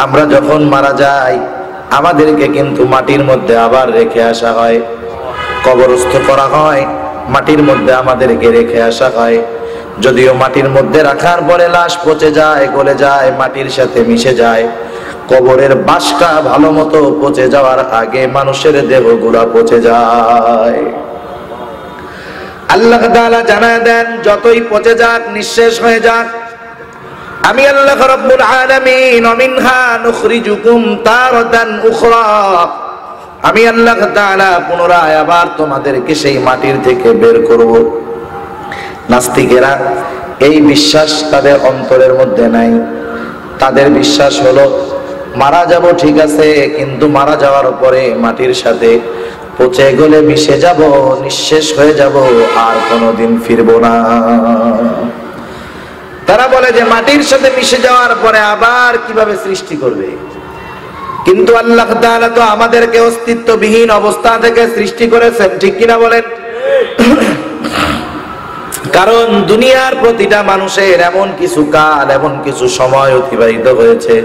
আমরা যখন মারা যাই আমাদেরকে কিন্তু মাটির মধ্যে আবার রেখে আসা হয়, কবরস্থ করা হয়, মাটির মধ্যে আমাদেরকে রেখে আসা হয়। যদিও মাটির মধ্যে রাখার পরে লাশ পচে যায়, গলে যায়, মাটির সাথে মিশে যায়, কবরের বাসটা ভালো মতো পচে যাওয়ার আগে মানুষের দেহগুলা পচে যায়। আল্লাহ তাআলা জানায় দেন, যতই পচে যাক, নিঃশেষ হয়ে যাক, আমি আল্লাহ রাব্বুল আলামিন মিনহা নুখরিজুকুম তারাতান উখরা, আমি আল্লাহ তাআলা পুনরায় আবার তোমাদেরকে সেই মাটির থেকে বের করব। নাস্তিকেরা এই বিশ্বাস তাদের অন্তরের মধ্যে নাই। তাদের বিশ্বাস হলো মারা যাব ঠিক আছে, কিন্তু মারা যাওয়ার পরে মাটির সাথে পচে গলে মিশে যাব, নিঃশেষ হয়ে যাব, আর কোনোদিন ফিরবো না। তারা বলে যে মাটির সাথে মিশে যাওয়ার পরে আবার কিভাবে সৃষ্টি করবে? কিন্তু আল্লাহ তাআলা তো আমাদেরকে অস্তিত্ববিহীন অবস্থা থেকে সৃষ্টি করেছেন, ঠিক কিনা বলেন? কারণ দুনিয়ার প্রতিটা মানুষের এমন কিছু কাল, এমন কিছু সময় অতিবাহিত হয়েছে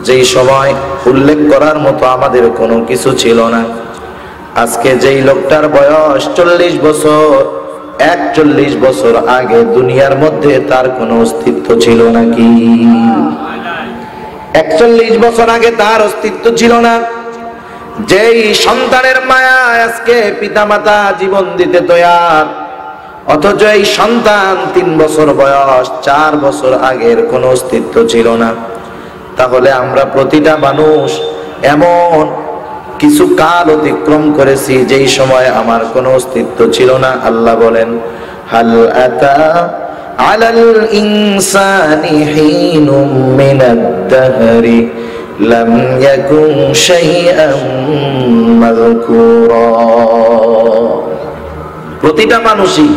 যেই সময় উল্লেখ করার মতো আমাদের কোনো কিছু ছিল না। আজকে যেই লোকটার বয়স 40 বছর, 41 বছর আগে দুনিয়ার মধ্যে তার কোনো অস্তিত্ব ছিল নাকি? 41 বছর আগে তার অস্তিত্ব ছিল না। যেই সন্তানের মায়া আজকে পিতামাতা জীবন দিতে তৈয়ার, অথচ এই সন্তান 3 বছর বয়স, 4 বছর আগের কোনো অস্তিত্ব ছিল না। তাহলে আমরা প্রতিটা মানুষ এমন কিছু কাল অতিক্রম করেছি যেই সময় আমার কোনো অস্তিত্ব ছিল না। আল্লাহ বলেন, হাল আতা আলাল ইনসানি হিনুম মিনাদ দাহরি লাম ইয়াকুন শাইআম মাযকুরা। প্রতিটা মানুষই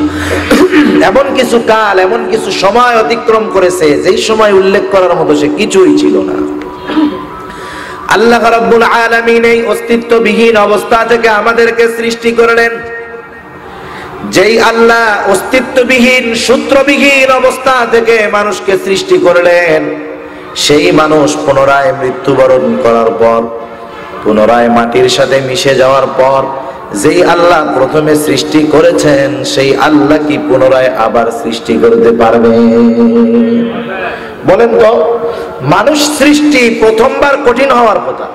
এমন কিছু কাল, এমন কিছু সময় অতিক্রম করেছে যেই সময় উল্লেখ করার মতো সে কিছুই ছিল না। আল্লাহ রাব্বুল আলামিন এই অস্তিত্ববিহীন অবস্থা থেকে আমাদেরকে সৃষ্টি করলেন। যেই আল্লাহ অস্তিত্ববিহীন, সূত্রবিহীন অবস্থা থেকে মানুষকে সৃষ্টি করলেন, সেই মানুষ পুনরায় মৃত্যুবরণ করার পর, পুনরায় মাটির সাথে মিশে যাওয়ার পর যেই আল্লাহ প্রথমে সৃষ্টি করেছেন, সেই আল্লাহ কি পুনরায় আবার সৃষ্টি করতে পারবে? বলেন তো, মানুষ সৃষ্টি প্রথমবার কঠিন হওয়ার কথা,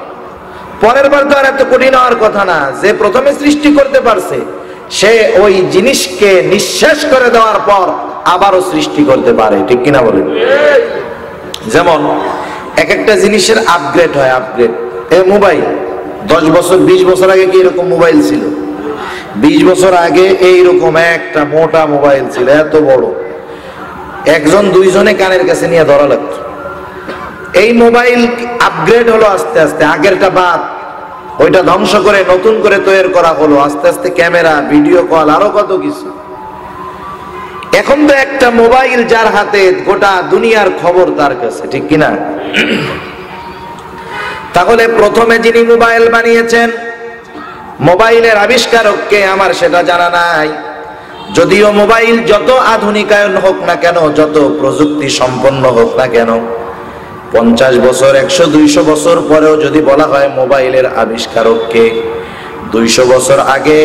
পরের বার তো আর এত কঠিন হওয়ার কথা না। যে প্রথমে সৃষ্টি করতে পারছে সে ওই জিনিসকে নিঃশেষ করে দেওয়ার পর আবারও সৃষ্টি করতে পারে, ঠিক কিনা বলেন? যেমন এক একটা জিনিসের আপগ্রেড হয়, আপগ্রেড। এই মোবাইল 10 বছর 20 বছর আগে কি এরকম মোবাইল ছিল? 20 বছর আগে এইরকম একটা মোটা মোবাইল ছিল, এত বড়, একজন দুইজনে কানের কাছে নিয়ে ধরা লাগতো। এই মোবাইল আপগ্রেড হলো আস্তে আস্তে, আগেরটা বাদ, ওইটা ধ্বংস করে নতুন করে তৈরি করা হলো, আস্তে আস্তে ক্যামেরা, ভিডিও কল, আরো কত কিছু। এখন তো একটা মোবাইল যার হাতে, গোটা দুনিয়ার খবর তার কাছে, ঠিক কিনা? তাহলে প্রথমে যিনি মোবাইল বানিয়েছেন, মোবাইলের আবিষ্কারককে আমার সেটা জানা নাই। যদিও মোবাইল যত আধুনিকায়ন হোক না কেন, যত প্রযুক্তি সম্পন্ন হোক না কেন, 50 বছর, 100, 200 বছর পরেও যদি বলা হয় মোবাইলের আবিষ্কারককে, 200 বছর আগে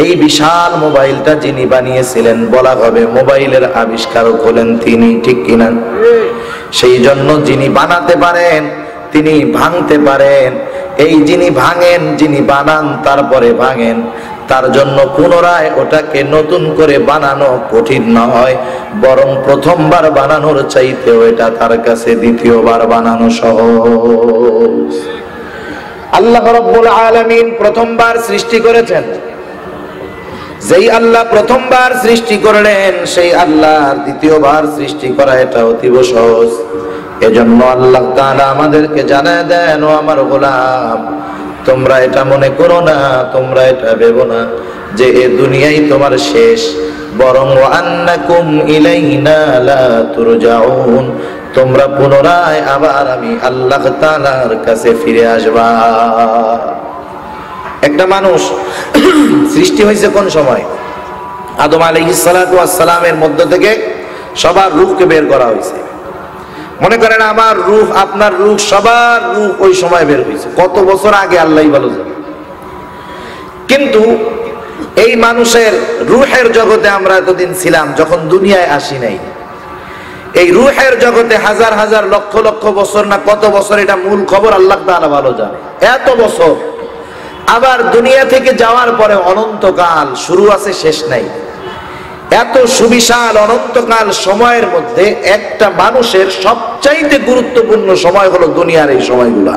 এই বিশাল মোবাইলটা যিনি বানিয়েছিলেন, বলা হবে মোবাইলের আবিষ্কারক হলেন তিনি, ঠিক কিনা? সেই জন্য যিনি বানাতে পারেন তিনি ভাঙতে পারেন। এই যিনি ভাঙেন, যিনি বানান তারপরে ভাঙেন, তার জন্য পুনরায় ওটাকে নতুন করে বানানো কঠিন নয়, বরং প্রথমবার বানানোর চাইতেও এটা তার কাছে দ্বিতীয়বার বানানো সহজ। আল্লাহ রাব্বুল আলামিন প্রথমবার সৃষ্টি করেছেন। যেই আল্লাহ প্রথমবার সৃষ্টি করলেন, সেই আল্লাহর দ্বিতীয়বার সৃষ্টি করা এটা অতীব সহজ। এজন্য আল্লাহ তাআলা আমাদেরকে জানায় দেন, ও আমার গোলাম, তোমরা এটা মনে করো না, তোমরা এটা ভেবো না যে এ দুনিয়াই তোমার শেষ, বরং আন্নাকুম ইলাইনা লা তুরজাউন, তোমরা পুনরায় আবার আমি আল্লাহ তাআলার কাছে ফিরে আসবা। একটা মানুষ সৃষ্টি হয়েছে কোন সময়? আদম আলাইহিস সালাতু ওয়াস সালামের মধ্য থেকে সবার রূহকে বের করা হয়েছে। মনে করেন আমার রূহ, আপনার রূহ, সবার রূহ ওই সময় বের হয়েছে, কত বছর আগে আল্লাহই ভালো জানে। কিন্তু এই মানুষের রূহের জগতে আমরা এতদিন ছিলাম যখন দুনিয়ায় আসি নাই। এই রূহের জগতে হাজার হাজার লক্ষ লক্ষ বছর না কত বছর, এটা মূল খবর আল্লাহ তাআলা ভালো জানে। এত বছর, আবার দুনিয়া থেকে যাওয়ার পরে অনন্তকাল, শুরু আছে শেষ নাই। এত সুবিশাল অনন্তকাল সময়ের মধ্যে একটা মানুষের সবচাইতে গুরুত্বপূর্ণ সময় হলো দুনিয়ার এই সময়গুলা।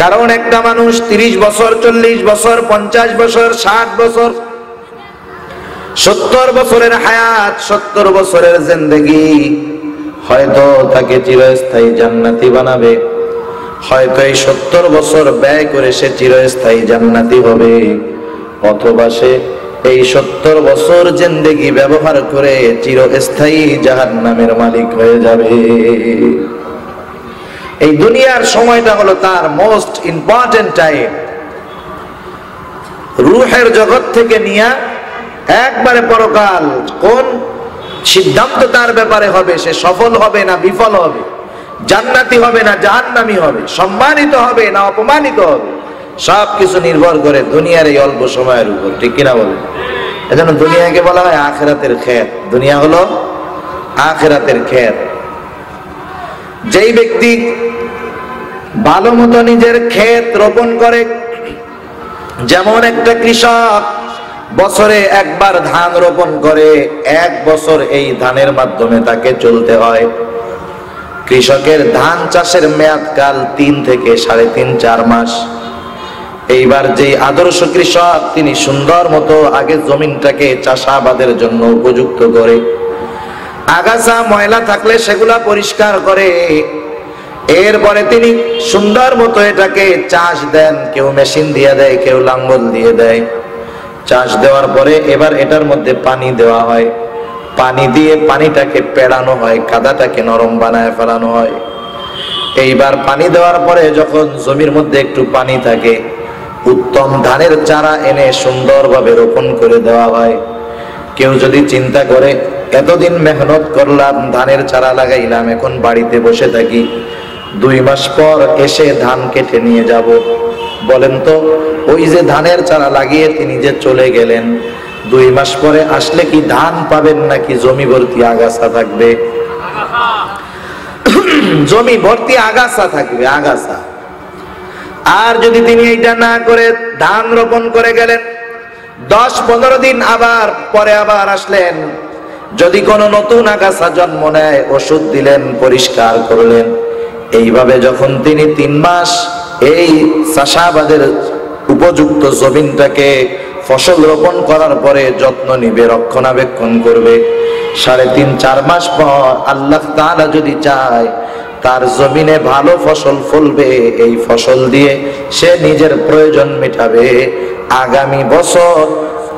কারণ একটা মানুষ 30 বছর, 40 বছর, 50 বছর, 60 বছর, 70 বছরের হায়াত, 70 বছরের জিন্দেগি, হয়তো তাকে চিরস্থায়ী জান্নাতি বানাবে, হয়তো এই 70 বছর ব্যয় করে সে চিরস্থায়ী জান্নাতি হবে, অথবা সে এই 70 বছর জিন্দেগি ব্যবহার করে চিরস্থায়ী জাহান্নামের মালিক হয়ে যাবে। এই দুনিয়ার সময়টা হলো তার মোস্ট ইম্পর্টেন্ট টাইম। রূহের জগৎ থেকে নিয়ে একবারে পরকাল কোন সিদ্ধান্ত তার ব্যাপারে হবে, সে সফল হবে না বিফল হবে, জান্নাতি হবে না জাহান্নামী হবে, সম্মানিত হবে না অপমানিত হবে, সবকিছু নির্ভর করে দুনিয়ার এই অল্প সময়ের উপর, ঠিক কিনা বলেন? এজন্য দুনিয়াকে বলা হয় আখিরাতের ক্ষেত। দুনিয়া হলো আখিরাতের ক্ষেত। যেই ব্যক্তি ভালো মতো নিজের ক্ষেত রোপণ করে, যেমন একটা কৃষক বছরে একবার ধান রোপণ করে, 1 বছর এই ধানের মাধ্যমে তাকে চলতে হয়। কৃষকের ধান চাষের মেয়াদকাল 3 থেকে 3.5-4 মাস। এইবার যে আদর্শ কৃষক, তিনি সুন্দর মতো আগে জমিনটাকে চাষাবাদের জন্য উপযুক্ত করে, আগাছা ময়লা থাকলে সেগুলা পরিষ্কার করে, এরপরে তিনি সুন্দর মতো এটাকে চাষ দেন। কেউ মেশিন দিয়ে দেয়, কেউ লাঙ্গল দিয়ে দেয়। চাষ দেওয়ার পরে এবার এটার মধ্যে পানি দেওয়া হয়, পানি দিয়ে পানিটাকে পেড়ানো হয়, কাদাটাকে নরম বানায় ফেলানো হয়। এইবার পানি দেওয়ার পরে যখন জমির মধ্যে একটু পানি থাকে, উত্তম ধানের চারা এনে সুন্দরভাবে রোপণ করে দেওয়া হয়। কেউ যদি চিন্তা করে এতদিন মেহনত করলাম, ধানের চারা লাগাইলাম, এখন বাড়িতে বসে থাকি, 2 মাস পর এসে ধান কেটে নিয়ে যাব, বলেন তো ওই যে ধানের চারা লাগিয়ে তিনি যে চলে গেলেন, 2 মাস পরে আসলে কি ধান পাবেন নাকি জমি ভর্তি আগাছা থাকবে? জমি ভর্তি আগাছা থাকবে, আগাছা। আর যদি তিনি এইটা না করে ধান রোপণ করে গেলেন, 10-15 দিন আবার পরে আবার আসলেন, যদি কোনো নতুন আগাছা জন্ম নেয়, ওষুধ দিলেন, পরিষ্কার করলেন। এইভাবে যখন তিনি 3 মাস এই চাষাবাদের উপযুক্ত জমিনটাকে ফসল রোপণ করার পরে যত্ন নিবে, রক্ষণাবেক্ষণ করবে, 3.5-4 মাস পর আল্লাহ তাআলা যদি চায় তার জমিনে ভালো ফসল ফলবে, এই ফসল দিয়ে সে নিজের প্রয়োজন মেটাবে। আগামী বছর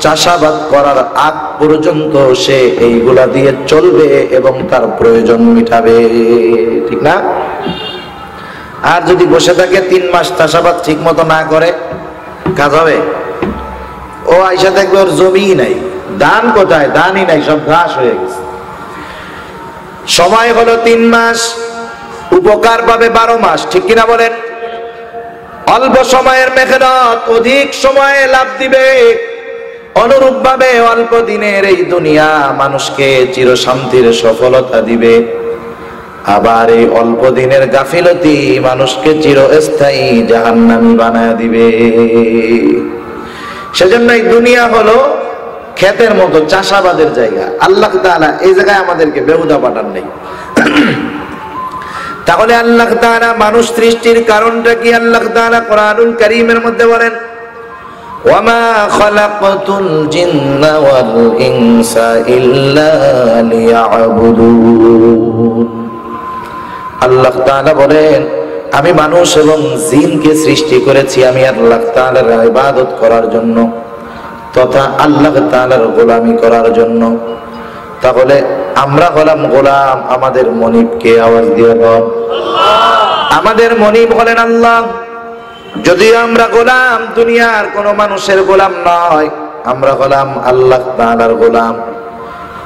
চাষাবাদ করার আগ পর্যন্ত সে এইগুলা দিয়ে চলবে এবং তার প্রয়োজন মেটাবে, ঠিক না? আর যদি বসে থাকে 3 মাস চাষাবাদ ঠিক মতো না করে, কাজ হবে? ও আইসা দেখবে ওর জমিই নাই, ধান কোথায়, ধানই নাই, সব ঘাস হয়ে গেছে। সময় হলো 3 মাস, উপকার পাবে 12 মাস, ঠিক কিনা বলেন? অল্প সময়ের মেহনত অধিক সময়ে লাভ দিবে। অনুরূপ ভাবে অল্প দিনের এই দুনিয়া মানুষকে চিরশান্তির সফলতা দিবে, আবার এই অল্প দিনের গাফিলতি মানুষকে চিরস্থায়ী জাহান্নামী বানায় দিবে। সেজন্য এই দুনিয়া হলো ক্ষেতের মতো, চাষাবাদের জায়গা। আল্লাহ তাআলা এই জায়গায় আমাদেরকে বেহুদা পাঠান নেই। তাহলে আল্লাহ তাআলা মানুষ সৃষ্টির কারণটা কি? আল্লাহ তাআলা কোরআনুল কারীমের মধ্যে বলেন, ওয়ামা খালাকতুল জিন্না ওয়াল ইনসা ইল্লা লিয়াবুদুন। আল্লাহ তাআলা বলেন, আমি মানুষ এবং জিনকে সৃষ্টি করেছি আমি আল্লাহ তাআলার ইবাদত করার জন্য তথা আল্লাহ তাআলার গোলামি করার জন্য। তাহলে আমরা হলাম গোলাম, আমাদের মনিবকে আওয়াজ দিয়ে বল। আমাদের মনিব হলেন আল্লাহ। যদিও আমরা গোলাম, দুনিয়ার কোন মানুষের গোলাম নয়, আমরা হলাম আল্লাহ তাআলার গোলাম।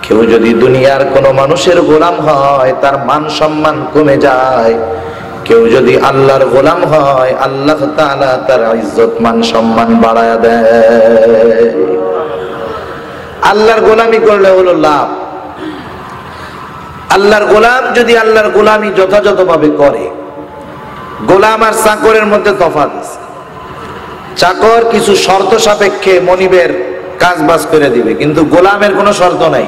কেউ যদি দুনিয়ার কোনো মানুষের গোলাম হয় তার মান সম্মান কমে যায়। কেউ যদি আল্লাহর গোলাম হয় আল্লাহ তাআলা তার ইজ্জত মান সম্মান বাড়ায় দেয়। আল্লাহর গোলামি করলে হলো লাভ। আল্লাহর গোলাম যদি আল্লাহর গোলামি যথাযথভাবে করে, গোলাম আর চাকরের মধ্যে তফাৎ আছে। চাকর কিছু শর্ত সাপেক্ষে মনিবের কাজ বাজ করে দিবে, কিন্তু গোলামের কোনো শর্ত নাই।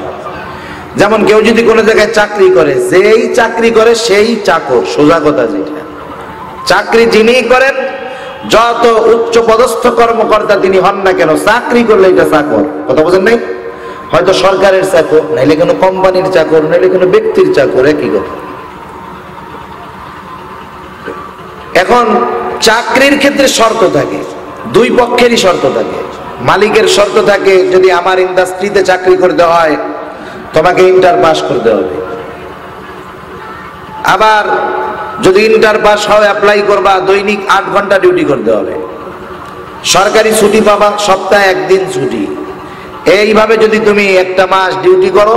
যেমন কেউ যদি কোনো জায়গায় চাকরি করে, যেই চাকরি করে সেই চাকর, সোজা কথা যেটা। চাকরি যিনি করেন, যত উচ্চ পদস্থ কর্মকর্তা তিনি হন না কেন, চাকরি করলে এটা চাকর। কথা বোঝেন নাই? হয়তো সরকারের চাকর, নাইলে কোনো কোম্পানির চাকর, নাইলে কোনো ব্যক্তির চাকর, একই কথা। এখন চাকরির ক্ষেত্রে শর্ত থাকে, দুই পক্ষেরই শর্ত থাকে। মালিকের শর্ত থাকে, যদি আমার ইন্ডাস্ট্রিতে চাকরি করতে হয় তোমাকে ইন্টার পাস করতে হবে। আবার যদি ইন্টার পাস হয় অ্যাপ্লাই করবা, দৈনিক 8 ঘন্টা ডিউটি করতে হবে। সরকারি ছুটি পাবা সপ্তাহে 1 দিন ছুটি। এইভাবে যদি তুমি একটা মাস ডিউটি করো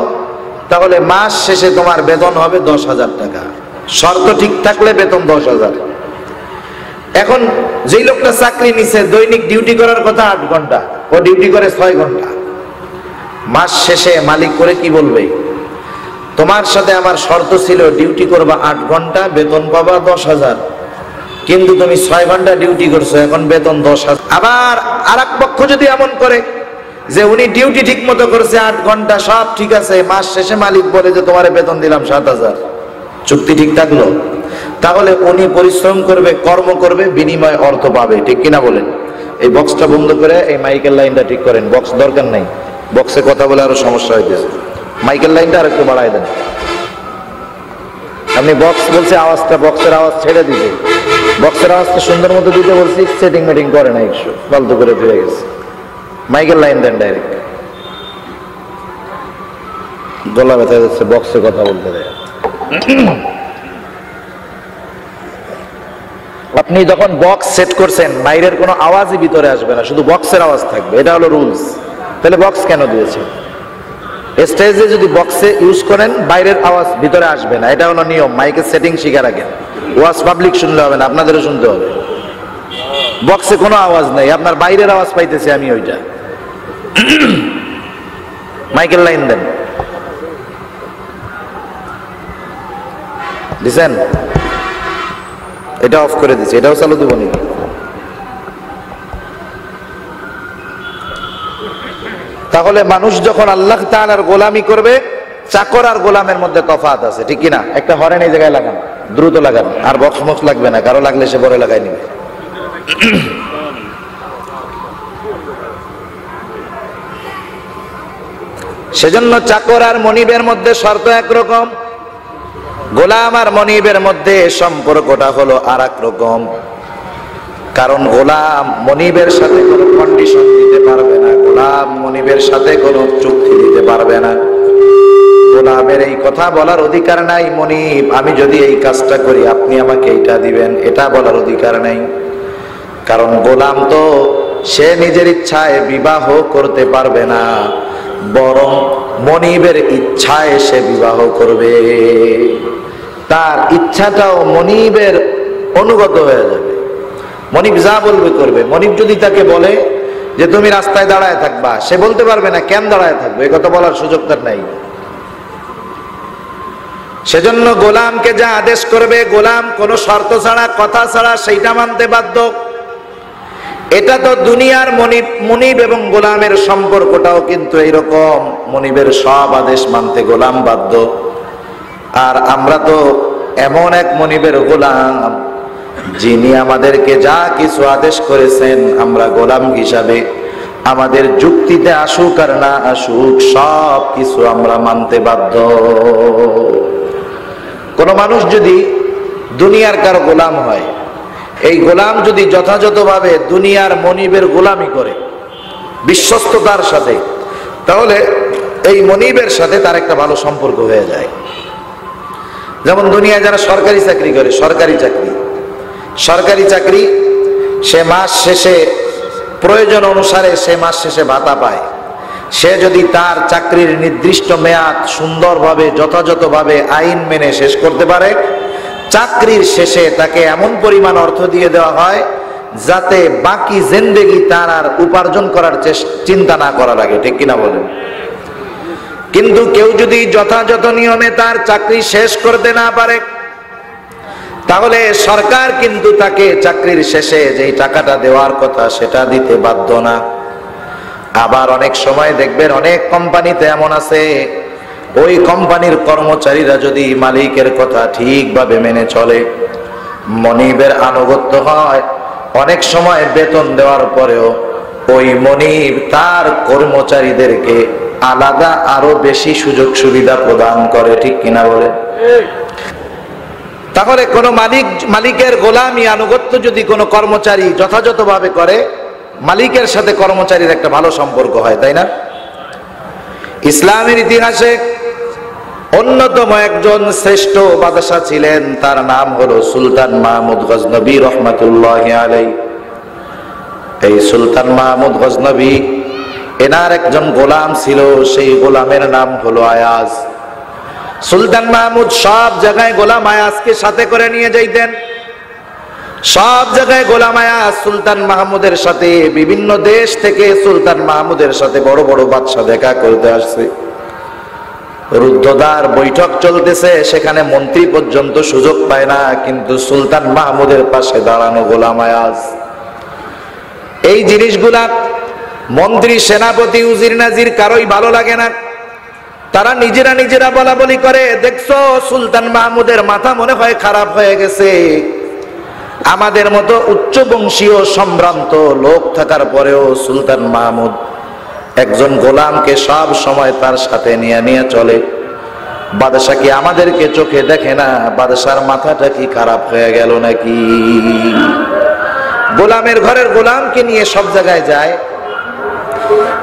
তাহলে মাস শেষে তোমার বেতন হবে 10,000 টাকা। শর্ত ঠিক থাকলে বেতন 10,000। এখন যেই লোকটা চাকরি নিছে, দৈনিক ডিউটি করার কথা 8 ঘন্টা, ও ডিউটি করে 6 ঘন্টা। মাস শেষে মালিক করে কি বলবে? তোমার সাথে আমার শর্ত ছিল ডিউটি করবা 8 ঘন্টা, বেতন পাবা 10,000, কিন্তু তুমি 6 ঘন্টা ডিউটি করছো, এখন বেতন 10,000। আবার আর এক পক্ষ যদি এমন করে যে উনি ডিউটি ঠিক মতো করছে 8 ঘন্টা, সব ঠিক আছে, মাস শেষে মালিক বলে যে তোমার বেতন দিলাম 7,000, চুক্তি ঠিক থাকলো, তাহলে উনি পরিশ্রম করবে, কর্ম করবে, বিনিময় অর্থ পাবে। ঠিক কিনা বলেন? এই বক্সটা বন্ধ করে এই মাইকের লাইনটা ঠিক করেন। বক্স দরকার নাই, বক্সে কথা বলে আরো সমস্যা হইতেছে। মাইকের লাইনটা আর একটু বাড়াই দেন। আপনি বক্স বলছে আওয়াজটা, বক্সের আওয়াজ ছেড়ে দিতে, বক্সের আওয়াজটা সুন্দর মতো দিতে বলছি, সেটিং মেটিং করে না, একটু ফালতু করে ফিরে গেছে। মাইকের লাইন দেন ডাইরেক্ট। গলা ব্যথা যাচ্ছে বক্সে কথা বলতে দেয়। আপনি যখন বক্স সেট করছেন, বাইরের কোনো আওয়াজই ভিতরে আসবে না, শুধু বক্সের আওয়াজ থাকবে, এটা হলো রুলস। তাহলে বক্স কেন দিয়েছে? স্টেজে যদি বক্সে ইউজ করেন বাইরের আওয়াজ ভিতরে আসবে না, এটা হলো নিয়ম। মাইকের সেটিং শিখে রাখেন। ওয়াজ পাবলিক শুনলে হবে না, আপনাদেরও শুনতে হবে। বক্সে কোনো আওয়াজ নাই, আপনার বাইরের আওয়াজ পাইতেছি আমি, ওইটা। মাইকের লাইন দেন, দিছেন? এটা অফ করে দিচ্ছে, এটাও চালু দিব নাকি? তাহলে মানুষ যখন আল্লাহ তাআলার গোলামি করবে, চাকর আর গোলামের মধ্যে তফাৎ আছে, ঠিক কিনা? একটা হরেন এই জায়গায় লাগান, দ্রুত লাগান, আর বক্স মক্স লাগবে না, কারো লাগলে সে পরে লাগাই নিবে। সেজন্য চাকর আর মনিবের মধ্যে শর্ত একরকম, গোলাম আর মনিবের মধ্যে সম্পর্কটা হলো আর এক রকম। কারণ গোলাম মনিবের সাথে কোনো কন্ডিশন দিতে পারবে না, গোলাম মনিবের সাথে কোনো চুক্তি দিতে পারবে না। গোলামের এই কথা বলার অধিকার নাই, মনিব আমি যদি এই কাজটা করি আপনি আমাকে এইটা দিবেন, এটা বলার অধিকার নাই। কারণ গোলাম তো সে নিজের ইচ্ছায় বিবাহ করতে পারবে না, বরং মনিবের ইচ্ছায় সে বিবাহ করবে। তার ইচ্ছাটাও মনিবের অনুগত হয়ে যাবে, মনিব যা বলবে করবে। মনিব যদি তাকে বলে যে তুমি রাস্তায় দাঁড়ায় থাকবা, সে বলতে পারবে না কেন দাঁড়ায় থাকবে, এ কথা বলার সুযোগ তার নাই। সেজন্য গোলামকে যা আদেশ করবে, গোলাম কোনো শর্ত ছাড়া, কথা ছাড়া সেইটা মানতে বাধ্য। এটা তো দুনিয়ার মনিব এবং গোলামের সম্পর্কটাও কিন্তু এইরকম, মনিবের সব আদেশ মানতে গোলাম বাধ্য। আর আমরা তো এমন এক মনিবের গোলাম, যিনি আমাদেরকে যা কিছু আদেশ করেছেন আমরা গোলাম হিসাবে, আমাদের যুক্তিতে আসুক আর না আসুক, সব কিছু আমরা মানতে বাধ্য। কোন মানুষ যদি দুনিয়ার কারো গোলাম হয়, এই গোলাম যদি যথাযথভাবে দুনিয়ার মনিবের গোলামি করে বিশ্বস্ততার সাথে, তাহলে এই মনিবের সাথে তার একটা ভালো সম্পর্ক হয়ে যায়। যেমন দুনিয়ায় যারা সরকারি চাকরি করে, সরকারি চাকরি সে মাস শেষে প্রয়োজন অনুসারে সে মাস শেষে ভাতা পায়। সে যদি তার চাকরির নির্দিষ্ট মেয়াদ সুন্দরভাবে যথাযথভাবে আইন মেনে শেষ করতে পারে, চাকরির শেষে তাকে এমন পরিমাণ অর্থ দিয়ে দেওয়া হয় যাতে বাকি জিন্দেগি তার আর উপার্জন করার চিন্তা না করা লাগে। ঠিক কিনা বলেন? কিন্তু কেউ যদি যথাযথ নিয়মে তার চাকরি শেষ করতে না পারে, তাহলে সরকার কিন্তু তাকে চাকরির শেষে যেই টাকাটা দেওয়ার কথা সেটা দিতে বাধ্য না। আবার অনেক সময় দেখবেন অনেক কোম্পানিতে এমন আছে, ওই কোম্পানির কর্মচারীরা যদি মালিকের কথা ঠিকভাবে মেনে চলে, মনিবের আনুগত্য হয়, অনেক সময় বেতন দেওয়ার পরেও ওই মনিব তার কর্মচারীদেরকে আলাদা আরো বেশি সুযোগ সুবিধা প্রদান করে। ঠিক কিনা বলে? তাহলে কোন মালিকের গোলামি আনুগত্য যদি কোনো কর্মচারী যথাযথভাবে করে, মালিকের সাথে কর্মচারীর একটা ভালো সম্পর্ক হয়, তাই না? ইসলামের ইতিহাসে অন্যতম একজন শ্রেষ্ঠ বাদশা ছিলেন, তার নাম হলো সুলতান মাহমুদ গজনবী রহমাতুল্লাহি আলাইহি। এই সুলতান মাহমুদ গজনবী, এনার একজন গোলাম ছিল, সেই গোলামের নাম হলো আয়াজ। সুলতান মাহমুদ সব জায়গায় গোলাম আয়াজকে সাথে করে নিয়ে যাইতেন। সব জায়গায় গোলাম আয়াজ সুলতান মাহমুদের সাথে, বিভিন্ন দেশ থেকে সুলতান মাহমুদের সাথে বড় বড় বাদশা দেখা করতে আসছে। রুদ্ধদ্বার বৈঠক চলতেছে, সেখানে মন্ত্রী পর্যন্ত সুযোগ পায় না, কিন্তু সুলতান মাহমুদের পাশে দাঁড়ানো গোলাম আয়াজ। এই জিনিসগুলা মন্ত্রী, সেনাপতি, উজির নাজির কারোই ভালো লাগে না। তারা নিজেরা বলা বলি করে, দেখছো সুলতান মাহমুদের মাথা মনে হয় খারাপ হয়ে গেছে। আমাদের মতো উচ্চ বংশীয় সম্ভ্রান্ত লোক থাকার পরেও সুলতান মাহমুদ একজন গোলামকে সব সময় তার সাথে নিয়ে চলে। বাদশা কি আমাদেরকে চোখে দেখে না? বাদশার মাথাটা কি খারাপ হয়ে গেল নাকি? গোলামের ঘরের গোলামকে নিয়ে সব জায়গায় যায়।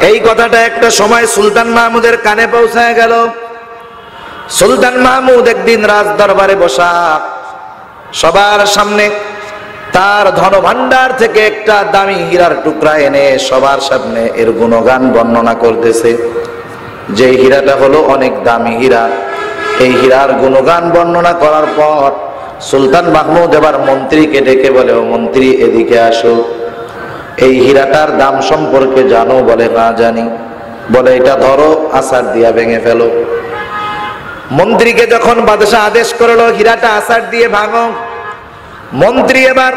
এই কথাটা একটা সময় সুলতান মাহমুদের কানে পৌঁছায় গেল। সুলতান মাহমুদ একদিন রাজ দরবারে বসা, সবার সামনে তার ধনভাণ্ডার থেকে একটা দামি হীরার টুকরা এনে সবার সামনে এর গুণগান বর্ণনা করতেছে, যে হীরাটা হলো অনেক দামি হীরা। এই হীরার গুণগান বর্ণনা করার পর সুলতান মাহমুদ এবার মন্ত্রীকে ডেকে বলে, ও মন্ত্রী, এদিকে আসো, এই হীরাটার দাম সম্পর্কে জানো? বলে, না জানি। বলে, এটা ধরো, আছাড় দিয়া ভেঙে ফেলো। মন্ত্রীকে যখন বাদশাহ আদেশ করলো হীরাটা আছাড় দিয়ে ভাঙো, মন্ত্রী এবার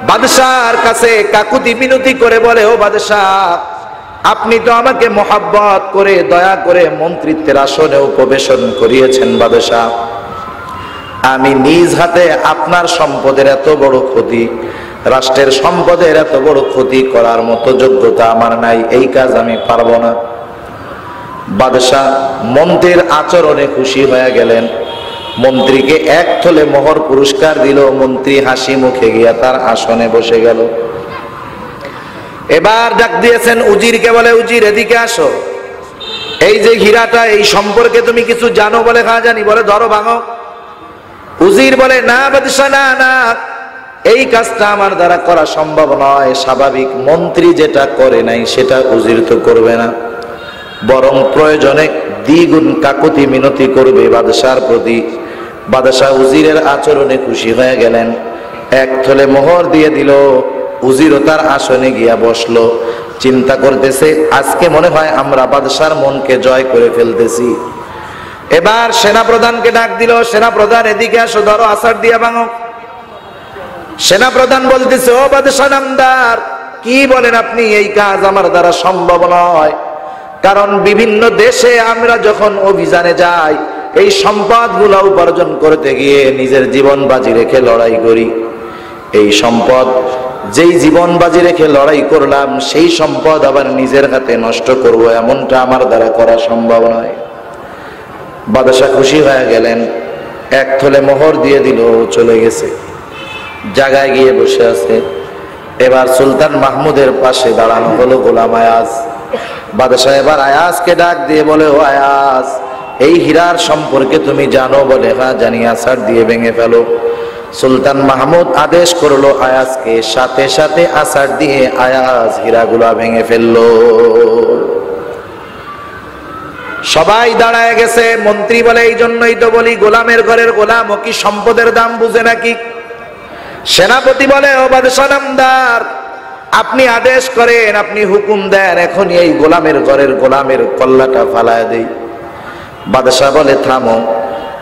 বাদশার কাছে কাকুতি মিনতি করে বলে, ও বাদশাহ, আপনি তো আমাকে মোহাব্বত করে দয়া করে মন্ত্রিত্বের আসনে উপবেশন করিয়েছেন। বাদশাহ, আমি নিজ হাতে আপনার সম্পদের এত বড় ক্ষতি, রাষ্ট্রের সম্পদের এত বড় ক্ষতি করার মতো যোগ্যতা আমার নাই, এই কাজ আমি পারবো না। বাদশাহ মন্ত্রীর আচরণে খুশি হয়ে গেলেন, মন্ত্রীকে এক থলে মোহর পুরস্কার দিল। মন্ত্রী হাসি মুখে গিয়া তার আসনে বসে গেল। এবার ডাক দিয়েছেন উজিরকে, বলে, উজির, এদিকে আসো, এই যে হীরাটা, এই সম্পর্কে তুমি কিছু জানো? বলে, হ্যাঁ জানি। বলে, ধরো, ভাঙো। উজির বলে, না বাদশাহ, না, এই কাজটা আমার দ্বারা করা সম্ভব নয়। স্বাভাবিক মন্ত্রী যেটা করে নাই সেটা উজির তো করবে না, বরং প্রয়োজনে দ্বিগুণ কাকুতি মিনতি করবে বাদশার প্রতি। বাদশাহ উজিরের আচরণে খুশি হয়ে গেলেন, এক থলে মোহর দিয়ে দিল। উজিরও তার আসনে গিয়া বসলো। চিন্তা করতেছে, আজকে মনে হয় আমরা বাদশার মনকে জয় করে ফেলতেছি। এবার সেনাপ্রধানকে ডাক দিল, সেনাপ্রধান, এদিকে আসো, ধরো, আছাড় দিয়া ভাঙো। সেনাপ্রধান বলতেছে, ও বাদশাহ নামদার, কি বলেন আপনি? এই কাজ আমার দ্বারা সম্ভব নয়, কারণ বিভিন্ন দেশে আমরা যখন অভিযানে যাই, এই সম্পদগুলো উপার্জন করতে গিয়ে নিজের জীবন বাজি রেখে লড়াই করি। এই সম্পদ, যেই জীবন বাজি রেখে লড়াই করলাম, সেই সম্পদ আবার নিজের হাতে নষ্ট করব, এমনটা আমার দ্বারা করা সম্ভব নয়। বাদশাহ খুশি হয়ে গেলেন, এক থলে মোহর দিয়ে দিল, চলে গেছে, জায়গায় গিয়ে বসে আছে। এবার সুলতান মাহমুদের পাশে দাঁড়ানো হলো গোলাম আয়াজ। বাদশাহ এবার আয়াজকে ডাক দিয়ে বলে, ও আয়াজ, এই হীরার সম্পর্কে তুমি জানো? বলে, হ্যাঁ জানি, আছাড় দিয়ে ভেঙে ফেলো। সুলতান মাহমুদ আদেশ করলো আয়াজকে, সাথে সাথে আছাড় দিয়ে আয়াজ হীরাগুলা ভেঙে ফেললো। সবাই দাঁড়ায় গেছে। মন্ত্রী বলে, এই জন্যই তো বলি গোলামের ঘরের গোলাম ও কি সম্পদের দাম বুঝে নাকি? সেনাপতি বলে, ও বাদশাহ নামদার, আপনি আদেশ করেন, আপনি হুকুম দেন, এখনই এই গোলামের ঘরের গোলামের কল্লাটা ফালায় দেই। বাদশাহ বলে, থামো,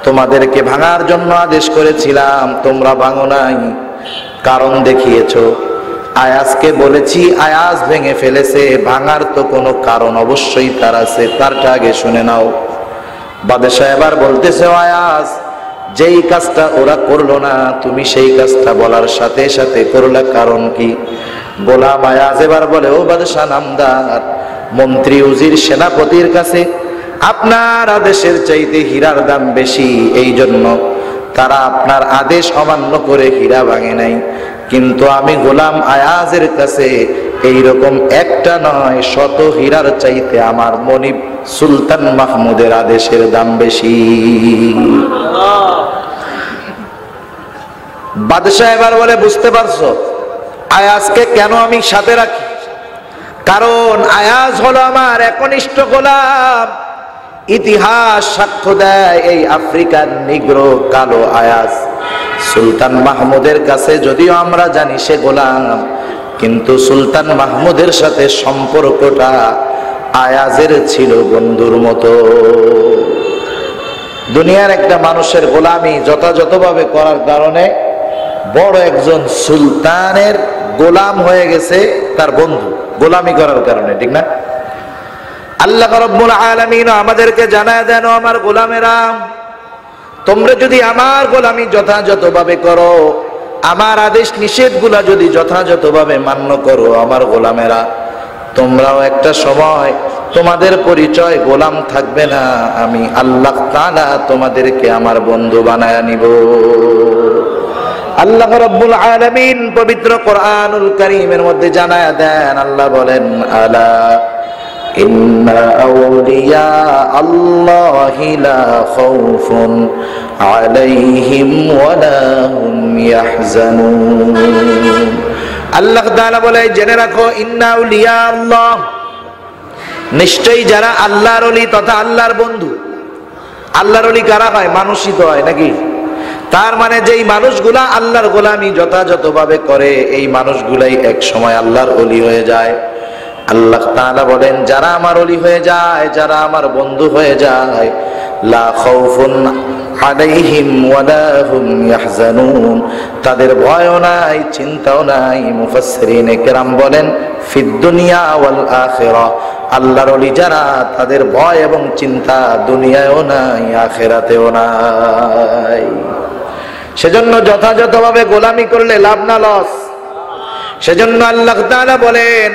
তোমাদেরকে ভাঙার জন্য আদেশ করেছিলাম, তোমরা ভাঙো নাই, কারণ দেখিয়েছো। আয়াজকে বলেছি, আয়াজ ভেঙে ফেলেছে, ভাঙার তো কোনো কারণ অবশ্যই তার আছে, তারটা আগে শুনে নাও। বাদশাহ এবার বলতেছে, আয়াজ, যেই কাজটা ওরা করলো না, তুমি সেই কাজটা বলার সাথে সাথে করলা, কারণ কি? গোলাম আয়াজ এবার বলে, ও বাদশাহ নামদার, মন্ত্রী উজির সেনাপতির কাছে আপনার আদেশের চাইতে হীরার দাম বেশি, এই জন্য তারা আপনার আদেশ অমান্য করে হীরা ভাঙে নাই। কিন্তু আমি গোলাম আয়াজের কাছে এইরকম একটা নয়, শত হীরার চাইতে আমার মনিব সুলতান মাহমুদের আদেশের দাম বেশি। বাদশাহ এবার বলে, বুঝতে পারছো আয়াজকে কেন আমি সাথে রাখি? কারণ আয়াজ হলো আমার একনিষ্ঠ গোলাম। ইতিহাস সাক্ষ্য দেয়, এই আফ্রিকার নিগ্রো কালো আয়াজ সুলতান মাহমুদের কাছে যদিও আমরা জানি সে গোলাম, কিন্তু সুলতান মাহমুদের সাথে সম্পর্কটা আয়াজের ছিল বন্ধুর মতো। দুনিয়ার একটা মানুষের গোলামি যথাযথভাবে করার কারণে বড় একজন সুলতানের গোলাম হয়ে গেছে তার বন্ধু, গোলামি করার কারণে, ঠিক না? আল্লাহ রাব্বুল আলামিন আমাদেরকে জানায় দেন, আমার গোলামেরা, তোমরা যদি আমার গোলামি যথাযথভাবে করো, আমার আদেশ নিষেধগুলা যদি যথাযথভাবে মান্য করো, আমার গোলামেরা, তোমরাও একটা সময় তোমাদের পরিচয় গোলাম থাকবে না, আমি আল্লাহ তাআলা তোমাদেরকে আমার বন্ধু বানায় নিব। আল্লাহ রাব্বুল আলামিন পবিত্র কোরআনুল কারীমের মধ্যে জানায় দেন, আল্লাহ বলেন, আলা ইন্না আউলিয়া আল্লাহি লা খাউফুন আলাইহিম ওয়ালা হুম ইয়াহজানুন। আল্লাহ তাআলা বলে, জেনে রাখো, ইন্না আউলিয়া আল্লাহ, নিশ্চয়ই যারা আল্লাহর ওলি তথা আল্লাহর বন্ধু। আল্লাহর ওলি কারা হয়? মানুষই তো হয় নাকি? তার মানে যেই মানুষগুলা আল্লাহর গোলামি যথাযথভাবে করে, এই মানুষগুলাই এক সময় আল্লাহর ওলি হয়ে যায়। আল্লাহ তাআলা বলেন, যারা আমার ওলি হয়ে যায়, যারা আমার বন্ধু হয়ে যায়, লা খাউফুন আলাইহিম ওয়ালা হুম ইয়াহজানুন, তাদের ভয়ও নাই, চিন্তাও নাই। মুফাসসিরিনে কেরাম বলেন, ফিদ দুনিয়া ওয়াল আখিরাহ, আল্লাহর ওলি যারা, তাদের ভয় এবং চিন্তা দুনিয়ায়ও নাই, আখিরাতেও নাই। সেজন্য যথাযথভাবে গোলামি করলে লাভ না লস। সেজন্য আল্লাহ তাআলা বলেন,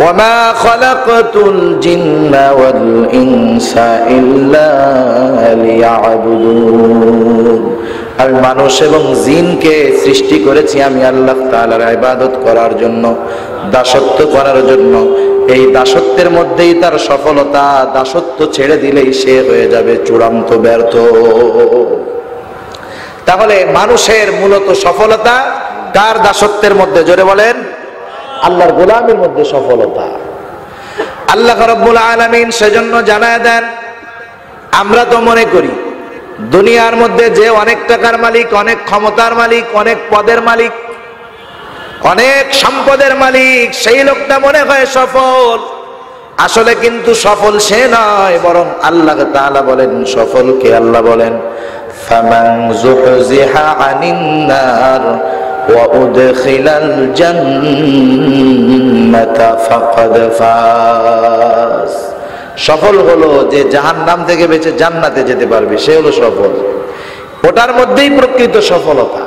ওয়ামা খালাকতুল জিন্না ওয়াল ইনসা ইল্লা লিয়াবুদুন, আমি মানুষ এবং জিনকে সৃষ্টি করেছি আমি আল্লাহ তাআলার ইবাদত করার জন্য, দাসত্ব করার জন্য। এই দাসত্বের মধ্যেই তার সফলতা, দাসত্ব ছেড়ে দিলেই সে হয়ে যাবে চূড়ান্ত ব্যর্থ। তাহলে মানুষের মূলত সফলতা কার দাসত্বের মধ্যে? জোরে বলেন, আল্লাহর গোলামের মধ্যে সফলতা। আল্লাহ রাব্বুল আলামিন সেজন্য জানায় দেন, আমরা তো মনে করি দুনিয়ার মধ্যে যে অনেক টাকার মালিক, অনেক ক্ষমতার মালিক, অনেক পদের মালিক, অনেক সম্পদের মালিক, সেই লোকটা মনে হয় সফল। আসলে কিন্তু সফল সে নয়, বরং আল্লাহ তাআলা বলেন সফলকে। আল্লাহ বলেন, ফামান যুহজিহা আনিন নার ওয়া উদখিলাল জান্নাতা ফাকাদ ফাজ, সফল হলো যে জাহান্নাম থেকে বেঁচে জান্নাতে যেতে পারবে, সে হলো সফল। ওটার মধ্যেই প্রকৃত সফলতা।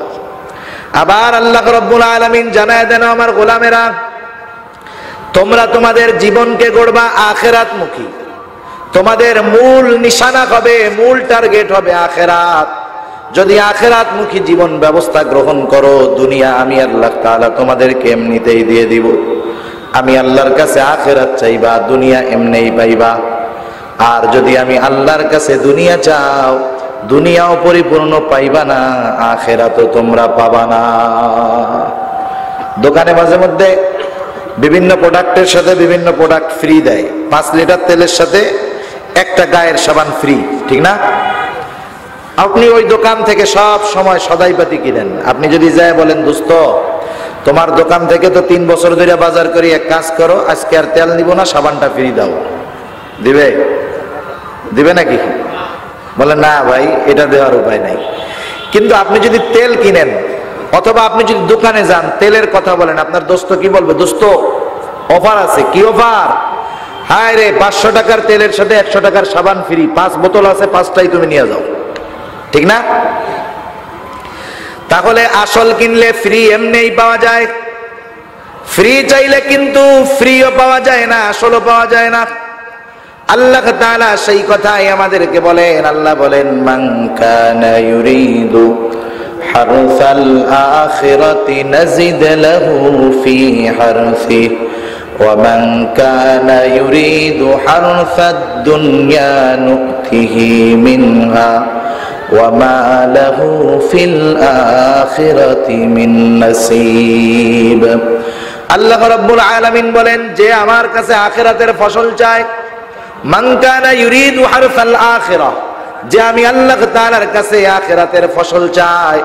আবার আল্লাহ রাব্বুল আলামিন জানায় দেন, আমার গোলামেরা, তোমরা তোমাদের জীবনকে গড়বা আখিরাতমুখী। তোমাদের মূল নিশানা হবে, মূল টার্গেট হবে আখিরাত। যদি আখিরাতমুখী জীবন ব্যবস্থা গ্রহণ করো, দুনিয়া আমি আল্লাহ তাআলা তোমাদেরকে এমনিতেই দিয়ে দিব। আমি আল্লাহর কাছে আখিরাত চাইবা, দুনিয়া এমনিই পাইবা। আর যদি আমি আল্লাহর কাছে দুনিয়া চাও, দুনিয়াও পরিপূর্ণ পাইবা না, আখিরাতও তোমরা পাবা না। দোকানে মাঝে মধ্যে বিভিন্ন প্রোডাক্টের সাথে বিভিন্ন প্রোডাক্ট ফ্রি দেয়। 5 লিটার তেলের সাথে একটা গায়ের সাবান ফ্রি, ঠিক না? আপনি ওই দোকান থেকে সব সময় সদাইপাতি কিনেন। আপনি যদি যায় বলেন, দোস্ত তোমার দোকান থেকে তো 3 বছর ধরে বাজার করি, এক কাজ করো, আজকে আর তেল নিব না, সাবানটা ফ্রি দাও, দিবে? দিবে নাকি? বলে না ভাই, এটা দেওয়ার উপায় নাই। কিন্তু আপনি যদি তেল কিনেন অথবা আপনি যদি দোকানে যান, তেলের কথা বলেন, আপনার দোস্ত কি বলবে? দোস্ত অফার আছে। কি অফার? হায় রে, 500 টাকার তেলের সাথে 100 টাকার সাবান ফ্রি, 5 বোতল আছে, 5টাই তুমি নিয়ে যাও, ঠিক না? তাহলে আসল কিনলে ফ্রি এমনিই পাওয়া যায়, ফ্রি চাইলে কিন্তু ফ্রিও পাওয়া যায় না, আসলও পাওয়া যায় না। আল্লাহ তাআলা সেই কথাই আমাদেরকে বলেন। আল্লাহ বলেন, মান কানা ইউরিদু হারসাল আখিরাতি নাজিদ লাহু ফি হারসি ওয়া মান কানা ইউরিদু হারসাদ দুনিয়া নুতিহি মিনহা ওয়া মা লাহু ফিল আখিরাতি মিন নাসিব। আল্লাহ রাব্বুল আলামিন বলেন, যে আমার কাছে আখিরাতের ফসল চায়, মান কানা ইউরিদু হারসাল আখিরাহ, যে আমি আল্লাহ তাআলার কাছে আখিরাতের ফসল চাই,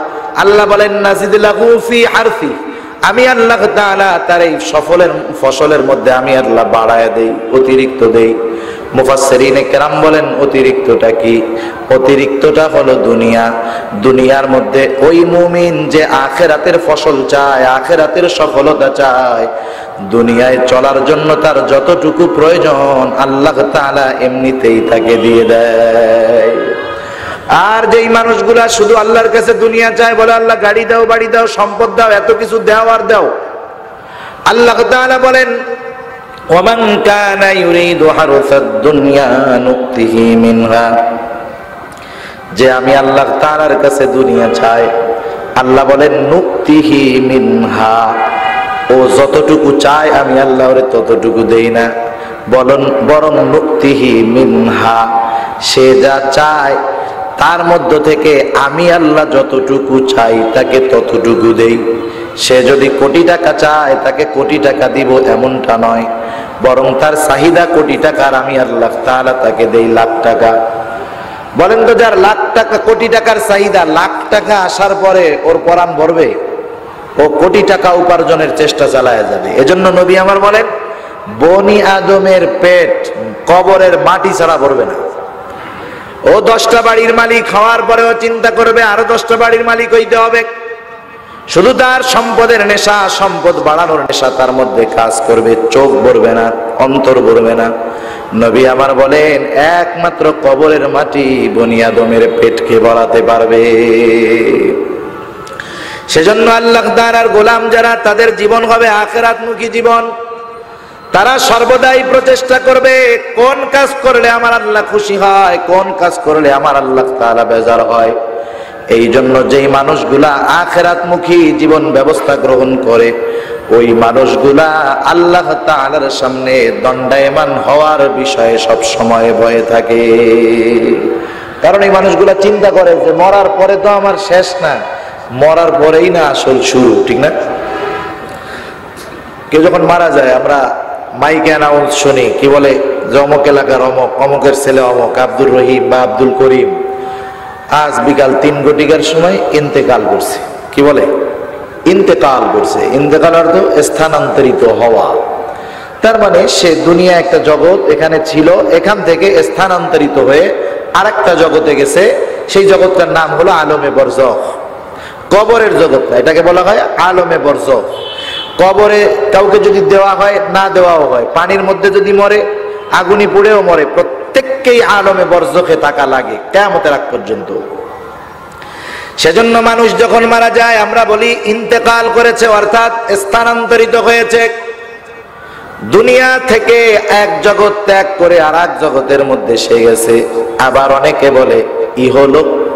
আল্লাহ বলেন নাজিদ লাহু ফি হারসি, আমি আল্লাহ তাআলা তার এই ফসলের মধ্যে আমি আল্লাহ বাড়ায় দেই, অতিরিক্ত দেই। মুফাসসিরিনে কেরাম বলেন, অতিরিক্তটা কি? অতিরিক্তটা হলো দুনিয়া। দুনিয়ার মধ্যে ওই মুমিন যে আখিরাতের ফসল চায়, আখিরাতের সফলতা চায়, দুনিয়ায় চলার জন্য তার যতটুকু প্রয়োজন আল্লাহ তাআলা এমনিতেই তাকে দিয়ে দেয়। আর যেই মানুষগুলা শুধু আল্লাহর কাছে দুনিয়া চায়, বলে আল্লাহ গাড়ি দাও, বাড়ি দাও, সম্পদ দাও, এত কিছু দাও আর দাও, আল্লাহ তাআলা বলেন, ওয়ামান কানা ইউরিদু হারসাদ দুনিয়া নুতিহি মিনহা, যে আমি আল্লাহ তাআলার কাছে দুনিয়া চাই, আল্লাহ বলেন নুতিহি মিনহা, ও যতটুকু চায় আমি আল্লাহ ওরে ততটুকু দেই না, বরং নুতিহি মিনহা, সে যা চায় তার মধ্য থেকে আমি আল্লাহ যতটুকু চাই তাকে ততটুকু দেই। সে যদি কোটি টাকা চায় তাকে কোটি টাকা দিব এমনটা নয়, বরং তার চাহিদা কোটি টাকার, আমি আল্লাহ তাআলা তাকে দেই লাখ টাকা। বলেন তো, যার লাখ টাকা, কোটি টাকার চাহিদা, লাখ টাকা আসার পরে ওর পরাণ ভরবে? ও কোটি টাকা উপার্জনের চেষ্টা চালায় যাবে। এজন্য নবী আমার বলেন, বনি আদমের পেট কবরের মাটি ছাড়া ভরবে না। ও 10টা বাড়ির মালিক হওয়ার পরেও চিন্তা করবে আরো 10টা বাড়ির মালিক হইতে হবে। শুধু তার সম্পদের নেশা, সম্পদ বাড়ানোর নেশা তার মধ্যে কাজ করবে, চোখ ভরবে না, অন্তর ভরবে না। নবী আমার বলেন, একমাত্র কবরের মাটি বনি আদমের পেটকে ভরাতে পারবে। সেজন্য আল্লাহ তাআলার গোলাম যারা, তাদের জীবন হবে আখিরাতমুখী জীবন। তারা সর্বদাই প্রচেষ্টা করবে কোন কাজ করলে আমার আল্লাহ খুশি হয়, কোন কাজ করলে আমার আল্লাহ তাআলা বেজার হয়। এই জন্য যেই মানুষগুলা আখিরাতমুখী জীবন ব্যবস্থা গ্রহণ করে, ওই মানুষগুলা আল্লাহ তাআলার সামনে দণ্ডায়মান হওয়ার বিষয়ে সব সময় ভয়ে থাকে। কারণ এই মানুষগুলা চিন্তা করে যে মরার পরে তো আমার শেষ না, মরার পরেই না আসল শুরু, ঠিক না? কেউ যখন মারা যায় আমরা মাইকে অ্যানাউন্স শুনি, কি বলে, যে অমুক এলাকার অমুক, অমুকের ছেলে অমুক, আব্দুর রহিম বা আব্দুল করিম আজ বিকাল 3 ঘটিকার সময় ইন্তেকাল করছে। কি বলে? ইন্তেকাল করছে। ইন্তেকাল অর্থ স্থানান্তরিত হওয়া। তার মানে সে দুনিয়া একটা জগৎ এখানে ছিল, এখান থেকে স্থানান্তরিত হয়ে আরেকটা জগতে গেছে। সেই জগৎটার নাম হলো আলমে বরজখ। কবরের জগৎ না, এটাকে বলা হয় আলমে বরজখ। কবরে কাউকে যদি দেওয়া হয়, না দেওয়াও হয়, পানির মধ্যে যদি মরে, আগুনি পুড়েও মরে, প্রত্যেককেই আলমে বরজখে থাকা লাগে কিয়ামতের আগ পর্যন্ত। সেজন্য মানুষ যখন মারা যায় আমরা বলি ইন্তেকাল করেছে, অর্থাৎ স্থানান্তরিত হয়েছে। দুনিয়া থেকে এক জগৎ ত্যাগ করে আর এক জগতের মধ্যে সে গেছে। আবার অনেকে বলে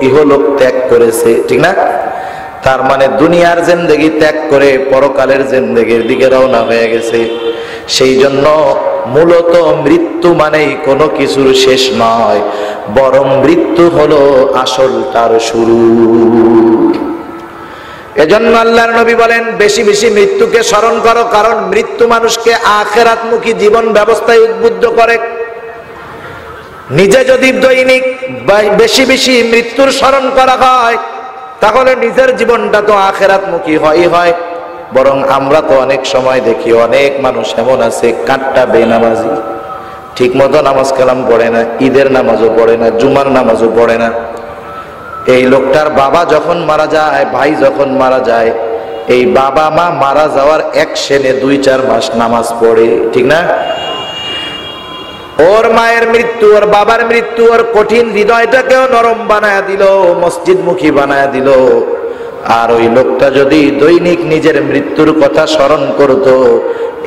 ইহলোক ত্যাগ করেছে, ঠিক না? তার মানে দুনিয়ার জিন্দেগি ত্যাগ করে পরকালের জিন্দেগির দিকে রওনা হয়ে গেছে। সেই জন্য মূলত মৃত্যু মানেই কোনো কিছুর শেষ নয়, বরং মৃত্যু হলো আসলটার শুরু। এজন্য আল্লাহর নবী বলেন, বেশি বেশি মৃত্যুকে স্মরণ করো, কারণ মৃত্যু মানুষকে আখিরাতমুখী জীবন ব্যবস্থায় উদ্বুদ্ধ করে। নিজে যদি দৈনিক বেশি বেশি মৃত্যুর স্মরণ করা হয়, তাহলে নিজের জীবনটা তো আখিরাতমুখী হয়। বরং আমরা তো অনেক সময় দেখি অনেক মানুষ এমন আছে কাট্টা বেনামাজি, ঠিক মতো নামাজ কালাম পড়ে না, ঈদের নামাজও পড়ে না, জুমার নামাজও পড়ে না। এই লোকটার বাবা যখন মারা যায়, ভাই যখন মারা যায়, এই বাবা মা মারা যাওয়ার এক সেনে 2-4 মাস নামাজ পড়ে, ঠিক না? ওর মায়ের মৃত্যু, ওর বাবার মৃত্যু ওর কঠিন হৃদয়টাকেও নরম বানায় দিল, মসজিদমুখী বানায় দিল। আর ওই লোকটা যদি দৈনিক নিজের মৃত্যুর কথা স্মরণ করত,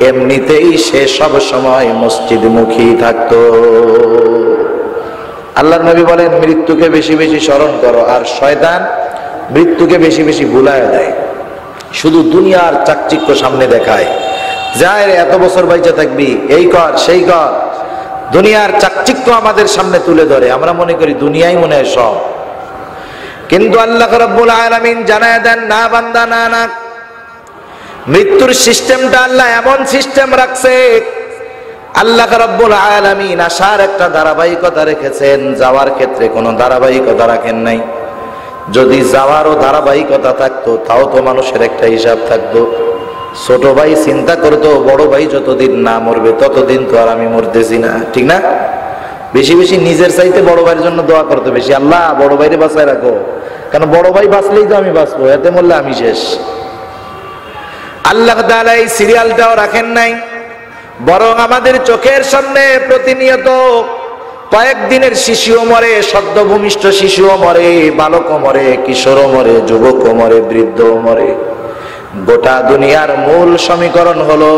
এমনিতেই সে সব সময় মসজিদমুখী থাকতো। আল্লাহর নবী বলেন, মৃত্যুকে বেশি বেশি স্মরণ করো। আর শয়তান মৃত্যুকে বেশি বেশি ভুলায় দেয়, শুধু দুনিয়ার চাকচিক্য সামনে দেখায়, যায় এত বছর বাইচা থাকবি, এই কর সেই কর, দুনিয়ার চাকচিক্য আমাদের সামনে তুলে ধরে। আমরা মনে করি দুনিয়াই মনে হয় সব, কিন্তু আল্লাহ রাব্বুল আলামিন জানায় দেন, না বান্দা, না, মৃত্যুর সিস্টেমটা আল্লাহ এমন সিস্টেম রাখছে। আল্লাহ রাব্বুল আলামিন আসার একটা ধারাবাহিকতা রেখেছেন, যাওয়ার ক্ষেত্রে কোনো ধারাবাহিকতা রাখেন নাই। যদি যাওয়ারও ধারাবাহিকতা থাকতো, তাও তো মানুষের একটা হিসাব থাকতো। ছোট ভাই চিন্তা করতো, বড় ভাই যতদিন না মরবে ততদিন তো আর আমি মরতেছি না, ঠিক না? বেশি বেশি নিজের চাইতে বড় ভাইয়ের জন্য দোয়া করতে বেশি, আল্লাহ বড় ভাইরে বাঁচায় রাখো, কারণ বড় ভাই বাঁচলেই তো আমি বাঁচবো, এতে মরলে আমি শেষ। আল্লাহ তাআলা এই সিরিয়ালটাও রাখেন নাই, বরং আমাদের চোখের সামনে প্রতিনিয়ত কয়েকদিনের শিশুও মরে, সদ্য ভূমিষ্ঠ শিশুও মরে, বালকও মরে, কিশোরও মরে, যুবকও মরে, বৃদ্ধও মরে। গোটা দুনিয়ার মূল সমীকরণ হলো,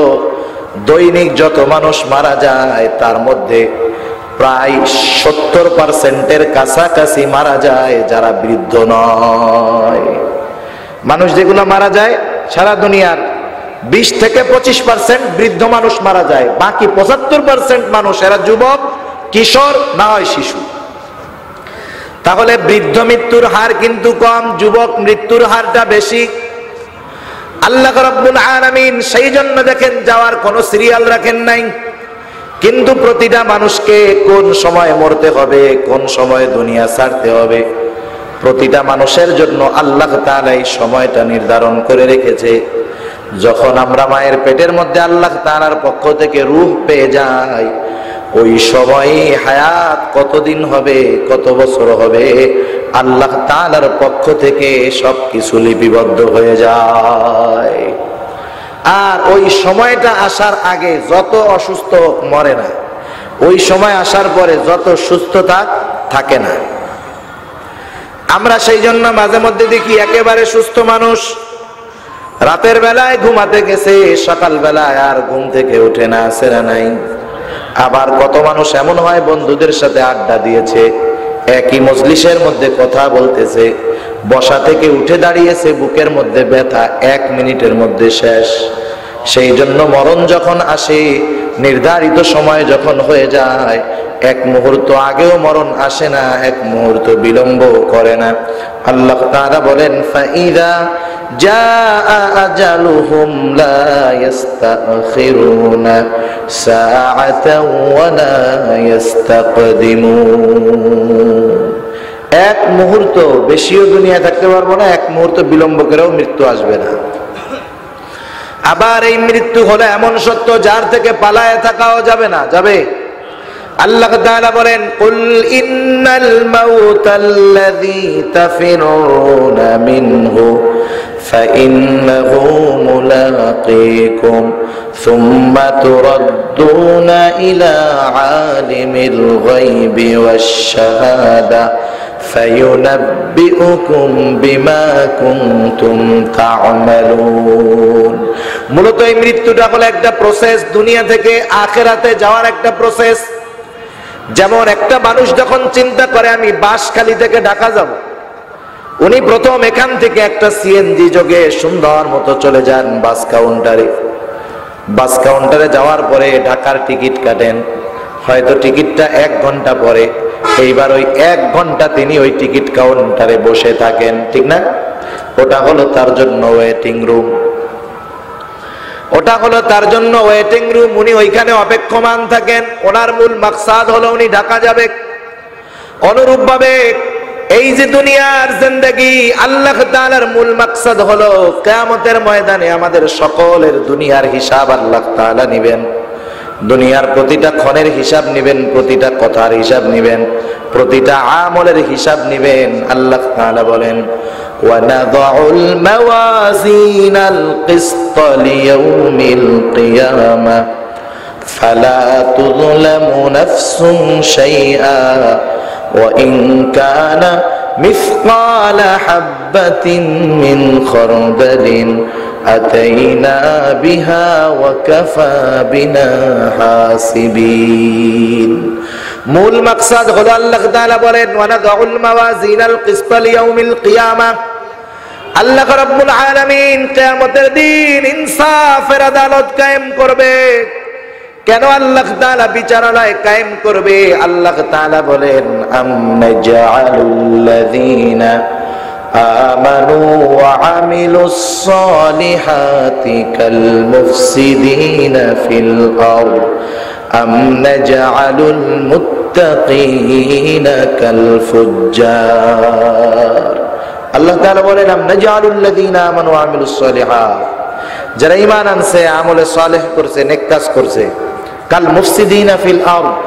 দৈনিক যত মানুষ মারা যায় তার মধ্যে প্রায় 70%-এর কাছাকাছি মারা যায় যারা বৃদ্ধ নয়। মানুষ যেগুলো মারা যায় সারা দুনিয়ার 20 থেকে 25% বৃদ্ধ মানুষ মারা যায়, বাকি 75% মানুষ এরা যুবক, কিশোর, না হয় শিশু। তাহলে বৃদ্ধ মৃত্যুর হার কিন্তু কম, যুবক মৃত্যুর হারটা বেশি। আল্লাহ রাব্বুল আলামিন সেই জন্য দেখেন যাওয়ার কোনো সিরিয়াল রাখেন নাই, কিন্তু প্রতিটা মানুষকে কোন সময় মরতে হবে, কোন সময় দুনিয়া ছাড়তে হবে, প্রতিটা মানুষের জন্য আল্লাহ তাআলা এই সময়টা নির্ধারণ করে রেখেছে। যখন আমরা মায়ের পেটের মধ্যে আল্লাহ তাআলার পক্ষ থেকে রূহ পেয়ে যাই, ওই সময় হায়াত কতদিন হবে, কত বছর হবে, আল্লাহ তাআলার পক্ষ থেকে সবকিছু লিপিবদ্ধ হয়ে যায়। আর ওই সময়টা আসার আগে যত অসুস্থ মরে না, ওই সময় আসার পরে যত সুস্থ থাকে না। আমরা সেই জন্য মাঝে মধ্যে দেখি একেবারে সুস্থ মানুষ রাতের বেলায় ঘুমাতে গেছে, সকাল বেলায় আর ঘুম থেকে উঠে না, সেরা নাই। আবার কত মানুষ এমন হয় বন্ধুদের সাথে আড্ডা দিয়েছে, একই মজলিসের মধ্যে কথা বলতেছে, বসা থেকে উঠে দাঁড়িয়েছে, বুকের মধ্যে ব্যথা 1 মিনিটের মধ্যে শেষ। সেই জন্য মরণ যখন আসে, নির্ধারিত সময় যখন হয়ে যায়, 1 মুহূর্ত আগেও মরণ আসে না, 1 মুহূর্ত বিলম্ব করে না। আল্লাহ তাআলা বলেন, ফাইদা জাআ আজালুহুম লা ইস্তাখিরুনা সাআতাও ওয়া লা ইস্তাকদিমুন। 1 মুহূর্ত বেশিও দুনিয়া থাকতে পারবো না, 1 মুহূর্ত বিলম্ব করেও মৃত্যু আসবে না। আবার এই মৃত্যু হলো এমন সত্য যার থেকে পালায়ে থাকাও যাবে না, যাবে। আল্লাহ তাআলা বলেন, কুল ইন্নাল মাউতাল্লাযী তাফিরুনা মিনহু ফাইন্নাহু মুলাকীকুম সুম্মা তুরাদ্দুনা ইলা আলিমিল গায়বি ওয়াশ শাহাদা ফায়ুনাব্বিউকুম বিমা কুনতুম তা'মালুন। মূলত এই মৃত্যুটা হলো একটা প্রসেস, দুনিয়া থেকে আখিরাতে যাওয়ার একটা প্রসেস। যেমন একটা মানুষ যখন চিন্তা করে আমি বাঁশখালী থেকে ঢাকা যাব, উনি প্রথম এখান থেকে একটা সিএনজি যোগে সুন্দর মতো চলে যান বাস কাউন্টারে। বাস কাউন্টারে যাওয়ার পরে ঢাকার টিকিট কাটেন, হয়তো টিকিটটা 1 ঘন্টা পরে, এইবার ওই 1 ঘন্টা তিনি ওই টিকিট কাউন্টারে বসে থাকেন, ঠিক না? ওটা হলো তার জন্য ওয়েটিং রুম, ওটা হলো তার জন্য ওয়েটিং রুম। উনি ওইখানে অপেক্ষমান থাকেন, ওনার মূল মাকসাদ হলো উনি ঢাকা যাবে। অনুরূপ ভাবে এই যে দুনিয়ার জিন্দেগি, আল্লাহ তাআলার মূল মাকসাদ হলো কিয়ামতের ময়দানে আমাদের সকলের দুনিয়ার হিসাব আল্লাহ তাআলা নেবেন। দুনিয়ার প্রতিটা ক্ষণের হিসাব নেবেন, প্রতিটা কথার হিসাব নেবেন, প্রতিটা আমলের হিসাব নেবেন। আল্লাহ তাআলা বলেন, ওয়ানাযউল মাওয়াজিনাল কিসত লিয়াউমিল কিয়ামা ফালা তুযলামু নাফসুন শাইআ ওয়া ইন কানা মিসকালা হাববাতিন মিন খারদালিন আতাইনা বিহা ওয়া কাফা বিনা হাসিবিন। মূল মাকসাদ হলো আল্লাহ তাআলা বলেন, ওয়ানাযউল মাওয়াজিনাল কিসত লিয়াউমিল কিয়ামা, আল্লাহ রাব্বুল আলামিন কিয়ামতের দিন ইনসাফের আদালত কায়েম করবে। কেন আল্লাহ তাআলা বিচারালয় কায়েম করবে? আল্লাহ তাআলা বলেন, আম নাজআলুল্লাযীনা আমানু ওয়া আমিলুস সালিহাতি কাল মুফসিদিনা ফিল আরদ আম নাজআলুল মুত্তাকিনা কাল ফুজ্জার। আল্লাহ তাআলা বলেন, আম নাজআলুল্লাযীনা আমানু ওয়া আমিলুস সালিহাত, যারা ঈমান আনছে, আমলে সালেহ করছে, নেক কাজ করছে, কাল মুফসিদিনা ফিল আরদ।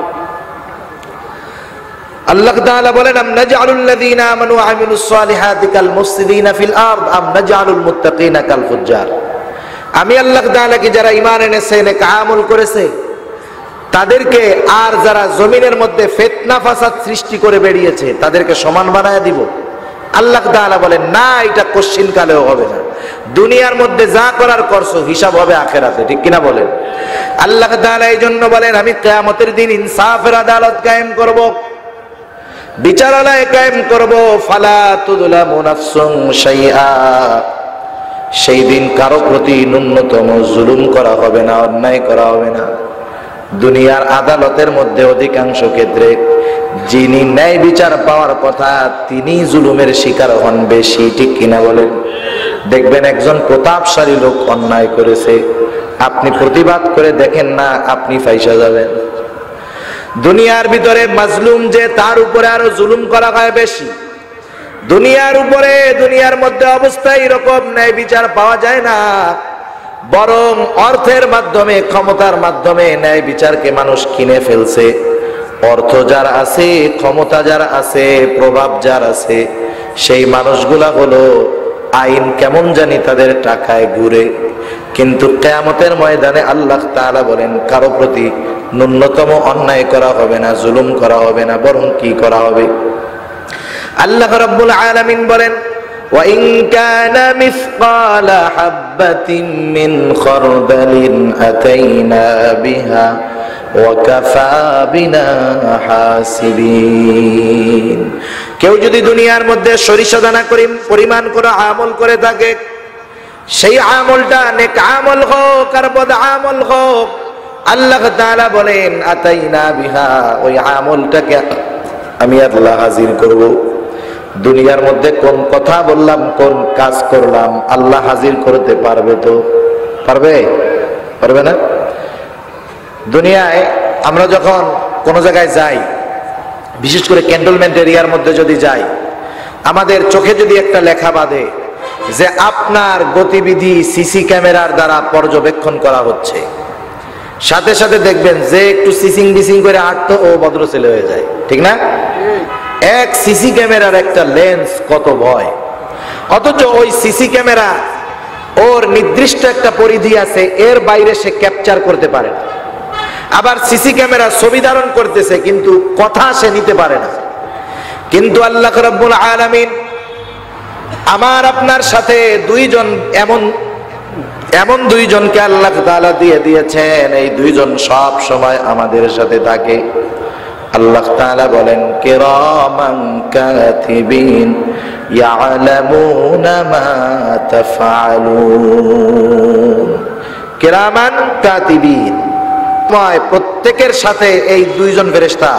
আল্লাহ তাআলা বলেন, আম নাজআলুল্লাযীনা আমানু ওয়া আমিলুস সালিহাতি কাল মুফসিদিনা ফিল আরদ আম নাজআলুল মুত্তাকিনা কাল ফুজ্জার। আমি আল্লাহ তাআলা কি যারা ঈমান এনেছে, নেক আমল করেছে, তাদেরকে আর যারা জমিনের মধ্যে ফিতনা ফাসাদ সৃষ্টি করে বেরিয়েছে তাদেরকে সমান বানায় দিব? আল্লাহ তাআলা বলেন, না, এটা কোশ্চিন কালেও হবে না। দুনিয়ার মধ্যে যা করার করছো, হিসাব হবে আখিরাতে। ঠিক কিনা বলেন? আল্লাহ তাআলা এই জন্য বলেন, আমি কিয়ামতের দিন ইনসাফের আদালত কায়েম করব, বিচারালয় কায়েম করব। ফালা তুযলামু নাফসুন শাইআ, সেই দিন কারো প্রতি ন্যূনতম জুলুম করা হবে না, অন্যায় করা হবে না। দুনিয়ার আদালতের মধ্যে অধিকাংশ ক্ষেত্রে যিনি ন্যায় বিচার পাওয়ার কথা তিনি জুলুমের শিকার হন বেশি। ঠিক কিনা বলেন? দেখবেন একজন প্রতাপশালী লোক অন্যায় করেছে, আপনি প্রতিবাদ করে দেখেন না, আপনি ফাইসা যাবেন। দুনিয়ার ভিতরে মাজলুম যে, তার উপরে আরো জুলুম করা হয় বেশি। দুনিয়ার উপরে, দুনিয়ার মধ্যে অবস্থা এরকম, ন্যায় বিচার পাওয়া যায় না, বরং অর্থের মাধ্যমে, ক্ষমতার মাধ্যমে ন্যায় বিচারকে মানুষ কিনে ফেলছে। অর্থ যার আছে, ক্ষমতা যার আছে, প্রভাব যার আছে, সেই মানুষগুলা হলো আইন কেমন জানি তাদের টাকায় ঘুরে। কিন্তু কিয়ামতের ময়দানে আল্লাহ তাআলা বলেন, কারো প্রতি ন্যূনতম অন্যায় করা হবে না, জুলুম করা হবে না, বরং কি করা হবে? আল্লাহ রাব্বুল আলামিন বলেন, ওয়া ইন কানা মিসকালা হাববাতিন মিন খারদালিন আতাইনা বিহা ওয়া কাফা বিনা হাসিবিন। কেউ যদি দুনিয়ার মধ্যে সরিষা দানা পরিমাণ করে আমল করে থাকে, সেই আমলটা নেক আমল হোক আর বদ আমল হোক, আল্লাহ তাআলা বলেন, আতাইনা বিহা, ওই আমলটাকে আমি আল্লাহ হাজির করব। দুনিয়ার মধ্যে কোন কথা বললাম, কোন কাজ করলাম, আল্লাহ হাজির করতে পারবে তো? পারবে? পারবে না? দুনিয়ায় আমরা যখন কোন জায়গায় যাই, বিশেষ করে ক্যান্টনমেন্ট এরিয়ার মধ্যে যদি যাই, আমাদের চোখে যদি একটা লেখা বাঁধে যে আপনার গতিবিধি সিসি ক্যামেরার দ্বারা পর্যবেক্ষণ করা হচ্ছে, সাথে সাথে দেখবেন যে একটু সিসিং বিসিং করে হাঁটতো, ও ভদ্র ছেলে হয়ে যায়। ঠিক না? এক সিসি ক্যামেরার একটা লেন্স কত ভয়! অথচ ওই সিসি ক্যামেরা ওর নির্দিষ্ট একটা পরিধি আছে, এর বাইরে সে ক্যাপচার করতে পারে না। আবার সিসি ক্যামেরা ছবি ধারণ করতেছে, কিন্তু কথা সে নিতে পারে না। কিন্তু আল্লাহ রাব্বুল আলামিন আমার আপনার সাথে দুইজন, এমন দুইজনকে আল্লাহ তাআলা দিয়ে দিয়েছেন, এই দুইজন সব সময় আমাদের সাথে থাকে। আল্লাহ তাআলা বলেন, কিরামান কাতিবিন ইয়ালামুনা মা তাফআলুন। কিরামান কাতিবিন, প্রত্যেকের সাথে এই দুইজন ফেরেশতা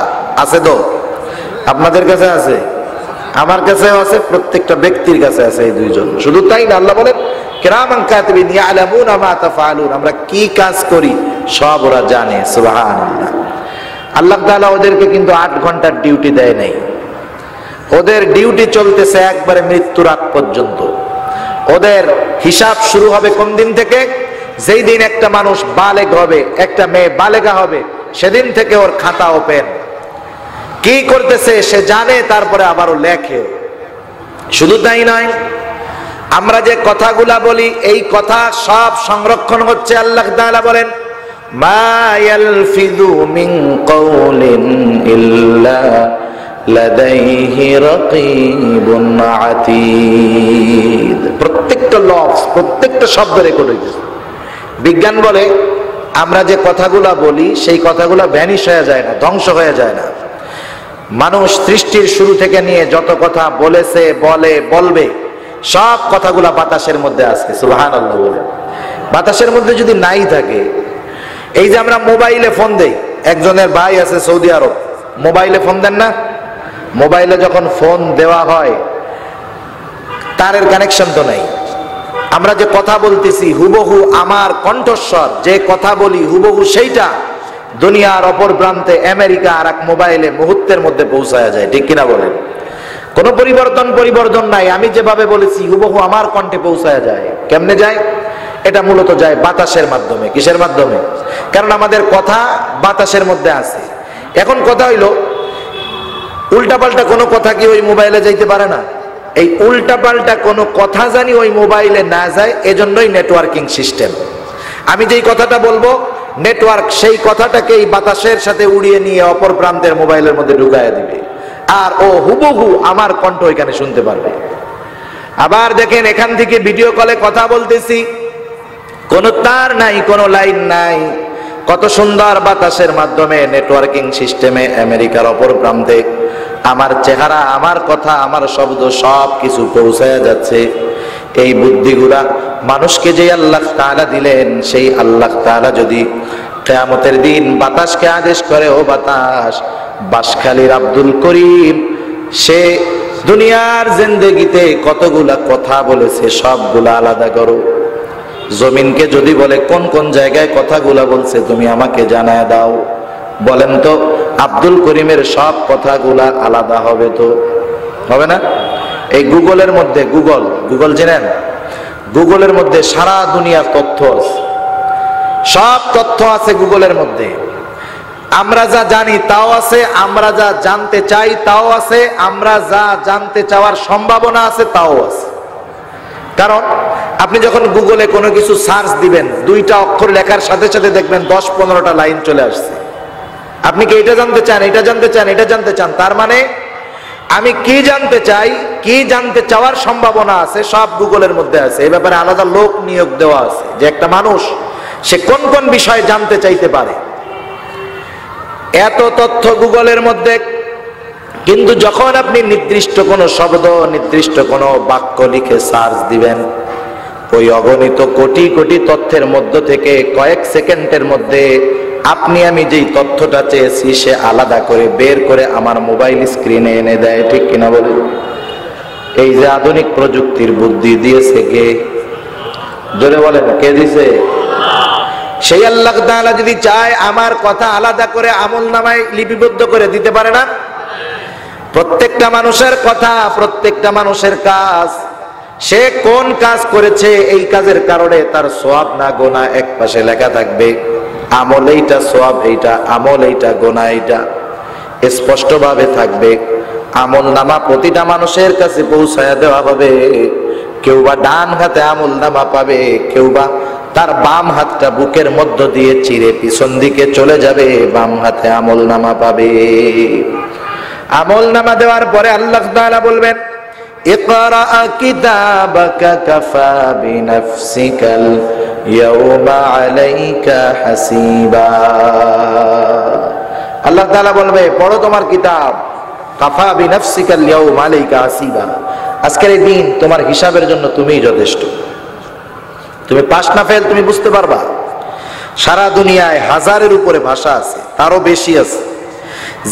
আছে। তো আপনাদের কাছে আছে, আমার কাছেও আছে, প্রত্যেকটা ব্যক্তির কাছে আছে এই দুইজন। শুধু তাই না, আল্লাহ বলেন, কিরামান কাতিবিন ইয়ালামুনা মা তাফআলুন, আমরা কি কাজ করি সব ওরা জানে। সুবহানাল্লাহ। আল্লাহ তাআলা ওদেরকে কিন্তু 8 ঘন্টার ডিউটি দেয় নাই, ওদের ডিউটি চলতেছে একবারে মৃত্যুর আগ পর্যন্ত। ওদের হিসাব শুরু হবে কোন দিন থেকে? যেই দিন একটা মানুষ বালেগ হবে, একটা মেয়ে বালেগা হবে, সেদিন থেকে ওর খাতা ওপেন। কি করতেছে সে জানে, তারপরে আবারও লেখে। শুধু তাই নয়, আমরা যে কথাগুলা বলি এই কথা সব সংরক্ষণ হচ্ছে। আল্লাহ তাআলা বলেন, মা ইয়ালফিযু মিন কাওলিন ইল্লা লাদাইহি রাকীবুন আতীদ। প্রত্যেকটা লফজ, প্রত্যেকটা শব্দ রেকর্ড হইতেছে। বিজ্ঞান বলে আমরা যে কথাগুলা বলি সেই কথাগুলা ভ্যানিশ হয়ে যায় না, ধ্বংস হয়ে যায় না। মানুষ সৃষ্টির শুরু থেকে নিয়ে যত কথা বলেছে, বলে, বলবে, সব কথাগুলা বাতাসের মধ্যে আছে। সুবহানাল্লাহ বলে। বাতাসের মধ্যে যদি নাই থাকে, এই যে আমরা মোবাইলে ফোন দেই, একজনের ভাই আছে সৌদি আরব, মোবাইলে ফোন দেন না? মোবাইলে যখন ফোন দেওয়া হয় তারের কানেকশন তো নাই। আমরা যে কথা বলতেছি হুবহু আমার কণ্ঠস্বর, যে কথা বলি হুবহু সেইটা দুনিয়ার অপর প্রান্তে আমেরিকা আর এক মোবাইলে মুহূর্তের মধ্যে পৌঁছায়া যায়। ঠিক কিনা বলেন? কোনো পরিবর্তন নাই। আমি যেভাবে বলেছি হুবহু আমার কণ্ঠে পৌঁছায়া যায়। কেমনে যায়? এটা মূলত যায় বাতাসের মাধ্যমে। কিসের মাধ্যমে? কারণ আমাদের কথা বাতাসের মধ্যে আছে। এখন কথা হইল, উল্টাপাল্টা কোনো কথা কি ওই মোবাইলে যাইতে পারে না? এই উল্টাপাল্টা কোনো কথা জানি ওই মোবাইলে না যায়, এজন্যই নেটওয়ার্কিং সিস্টেম। আমি যেই কথাটা বলবো, নেটওয়ার্ক সেই কথাটাকে এই বাতাসের সাথে উড়িয়ে নিয়ে অপর প্রান্তের মোবাইলের মধ্যে ঢুকাইয়া দিবে, আর ও হুবহু আমার কণ্ঠ এখানে শুনতে পারবে। আবার দেখেন, এখান থেকে ভিডিও কলে কথা বলতেছি, কোনো তার নাই, কোনো লাইন নাই, কত সুন্দর বাতাসের মাধ্যমে নেটওয়ার্কিং সিস্টেমে আমেরিকার অপর প্রান্তে আমার চেহারা, আমার কথা, আমার শব্দ সব কিছু পৌঁছায়া যাচ্ছে। এই বুদ্ধিগুলা মানুষকে যে আল্লাহ তাআলা দিলেন, সেই আল্লাহ তাআলা যদি কিয়ামতের দিন বাতাসকে আদেশ করে, ও বাতাস, বাঁশখালীর আব্দুল করিম সে দুনিয়ার জিন্দেগিতে কতগুলা কথা বলেছে সবগুলা আলাদা করো। জমিনকে যদি বলে কোন কোন জায়গায় কথাগুলা বলছে তুমি আমাকে জানায় দাও, বলেন তো আব্দুল করিমের সব কথাগুলা আলাদা হবে? তো হবে না? এই গুগলের মধ্যে, গুগল জানেন? গুগলের মধ্যে সারা দুনিয়ার তথ্য আছে, সব তথ্য আছে গুগলের মধ্যে। আমরা যা জানি তাও আছে, আমরা যা জানতে চাই তাও আছে, আমরা যা জানতে চাওয়ার সম্ভাবনা আছে তাও আছে। কারণ আপনি যখন গুগলে কোনো কিছু সার্চ দিবেন, দুইটা অক্ষর লেখার সাথে সাথে দেখবেন 10-15টা লাইন চলে আসছে। আপনি কি এটা জানতে চান, এটা জানতে চান, এটা জানতে চান, তার মানে আমি কি জানতে চাই, কি জানতে চাওয়ার সম্ভাবনা আছে সব গুগলের মধ্যে আছে। এই ব্যাপারে আলাদা লোক নিয়োগ দেওয়া আছে যে একটা মানুষ সে কোন কোন বিষয় জানতে চাইতে পারে। এত তথ্য গুগলের মধ্যে। কিন্তু যখন আপনি নির্দিষ্ট কোনো শব্দ, নির্দিষ্ট কোনো বাক্য লিখে সার্চ দিবেন, ওই অগণিত কোটি কোটি তথ্যের মধ্য থেকে কয়েক সেকেন্ডের মধ্যে আপনি আমি যেই তথ্যটা চেয়েছি সে আলাদা করে বের করে আমার মোবাইল স্ক্রিনে এনে দেয়। ঠিক কিনা বলে? এই যে আধুনিক প্রযুক্তির বুদ্ধি দিয়েছে কে? জোরে বলেন, কে দিছে? সেই আল্লাহ তাআলা যদি চায় আমার কথা আলাদা করে আমলনামায় লিপিবদ্ধ করে দিতে পারে না? প্রত্যেকটা মানুষের কথা, প্রত্যেকটা মানুষের কাজ, সে কোন কাজ করেছে এই কাজের কারণে তার সওয়াব না গোনা এক পাশে লেখা থাকবে। আমল এইটা, সওয়াব এইটা, আমল এইটা, গোনা এইটা স্পষ্টভাবে থাকবে। আমলনামা প্রতিটা মানুষের কাছে পৌঁছায়া দেওয়া হবে। কেউ বা ডান হাতে আমলনামা পাবে, কেউ বা তার বাম হাতটা বুকের মধ্য দিয়ে চিরে পিছন দিকে চলে যাবে, বাম হাতে আমলনামা পাবে। আমলনামা দেওয়ার পরে আল্লাহ তাআলা বলবেন, ইকরা কিতাবাকা কাফা বিনাফসিকাল ইয়াওমা আলাইকা হাসিবা। আল্লাহ তাআলা বলবে, পড়ো তোমার কিতাব, কাফা বিনাফসিকাল ইয়াওমা আলাইকা হাসিবা। আজকের এই দিন তোমার হিসাবের জন্য তুমিই যথেষ্ট। তুমি পাস না ফেল তুমি বুঝতে পারবা। সারা দুনিয়ায় 1000-এর উপরে ভাষা আছে, তারও বেশি আছে।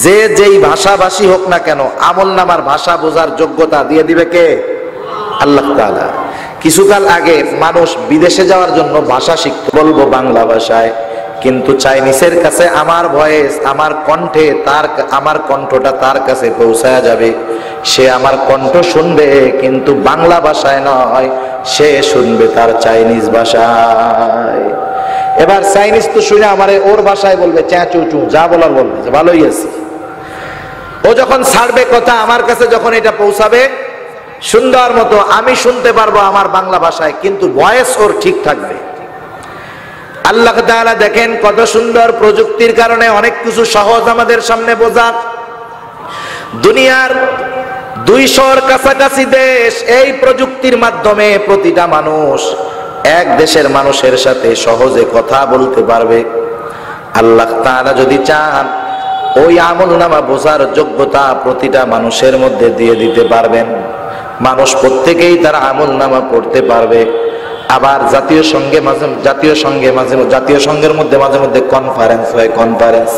যে যেই ভাষাভাষী হোক না কেন, আমলনামার ভাষা বোঝার যোগ্যতা দিয়ে দিবে কে? আল্লাহ তাআলা। কিছুকাল আগে মানুষ বিদেশে যাওয়ার জন্য ভাষা শিখতে, বলবো বাংলা ভাষায়, কিন্তু চাইনিজের কাছে আমার ভয়েস, আমার কণ্ঠে আমার কণ্ঠটা তার কাছে পৌঁছায়া যাবে। সে আমার কণ্ঠ শুনবে, কিন্তু বাংলা ভাষায় নয়, সে শুনবে তার চাইনিজ ভাষায়। এবার চাইনিজ তো শুনে আমারে ওর ভাষায় বলবে, চ্যা চু চু, যা বলার বলবে, যে ভালোই আছে। ও যখন ছাড়বে কথা, আমার কাছে যখন এটা পৌঁছাবে সুন্দর মতো, আমি শুনতে পারবো আমার বাংলা ভাষায়, কিন্তু ভয়েস ওর ঠিক থাকবে। আল্লাহ তাআলা দেখেন কত সুন্দর, প্রযুক্তির কারণে অনেক কিছু সহজ আমাদের সামনে বোঝা। দুনিয়ার 200-র কাছাকাছি দেশ এই প্রযুক্তির মাধ্যমে প্রতিটা মানুষ এক দেশের মানুষের সাথে সহজে কথা বলতে পারবে। আল্লাহ তাআলা যদি চান, ওই আমলনামা বোঝার যোগ্যতা প্রতিটা মানুষের মধ্যে দিয়ে দিতে পারবেন। মানুষ প্রত্যেকেই তার আমলনামা পড়তে পারবে। আবার জাতীয় সংঘের মধ্যে মাঝে মধ্যে কনফারেন্স হয়, কনফারেন্স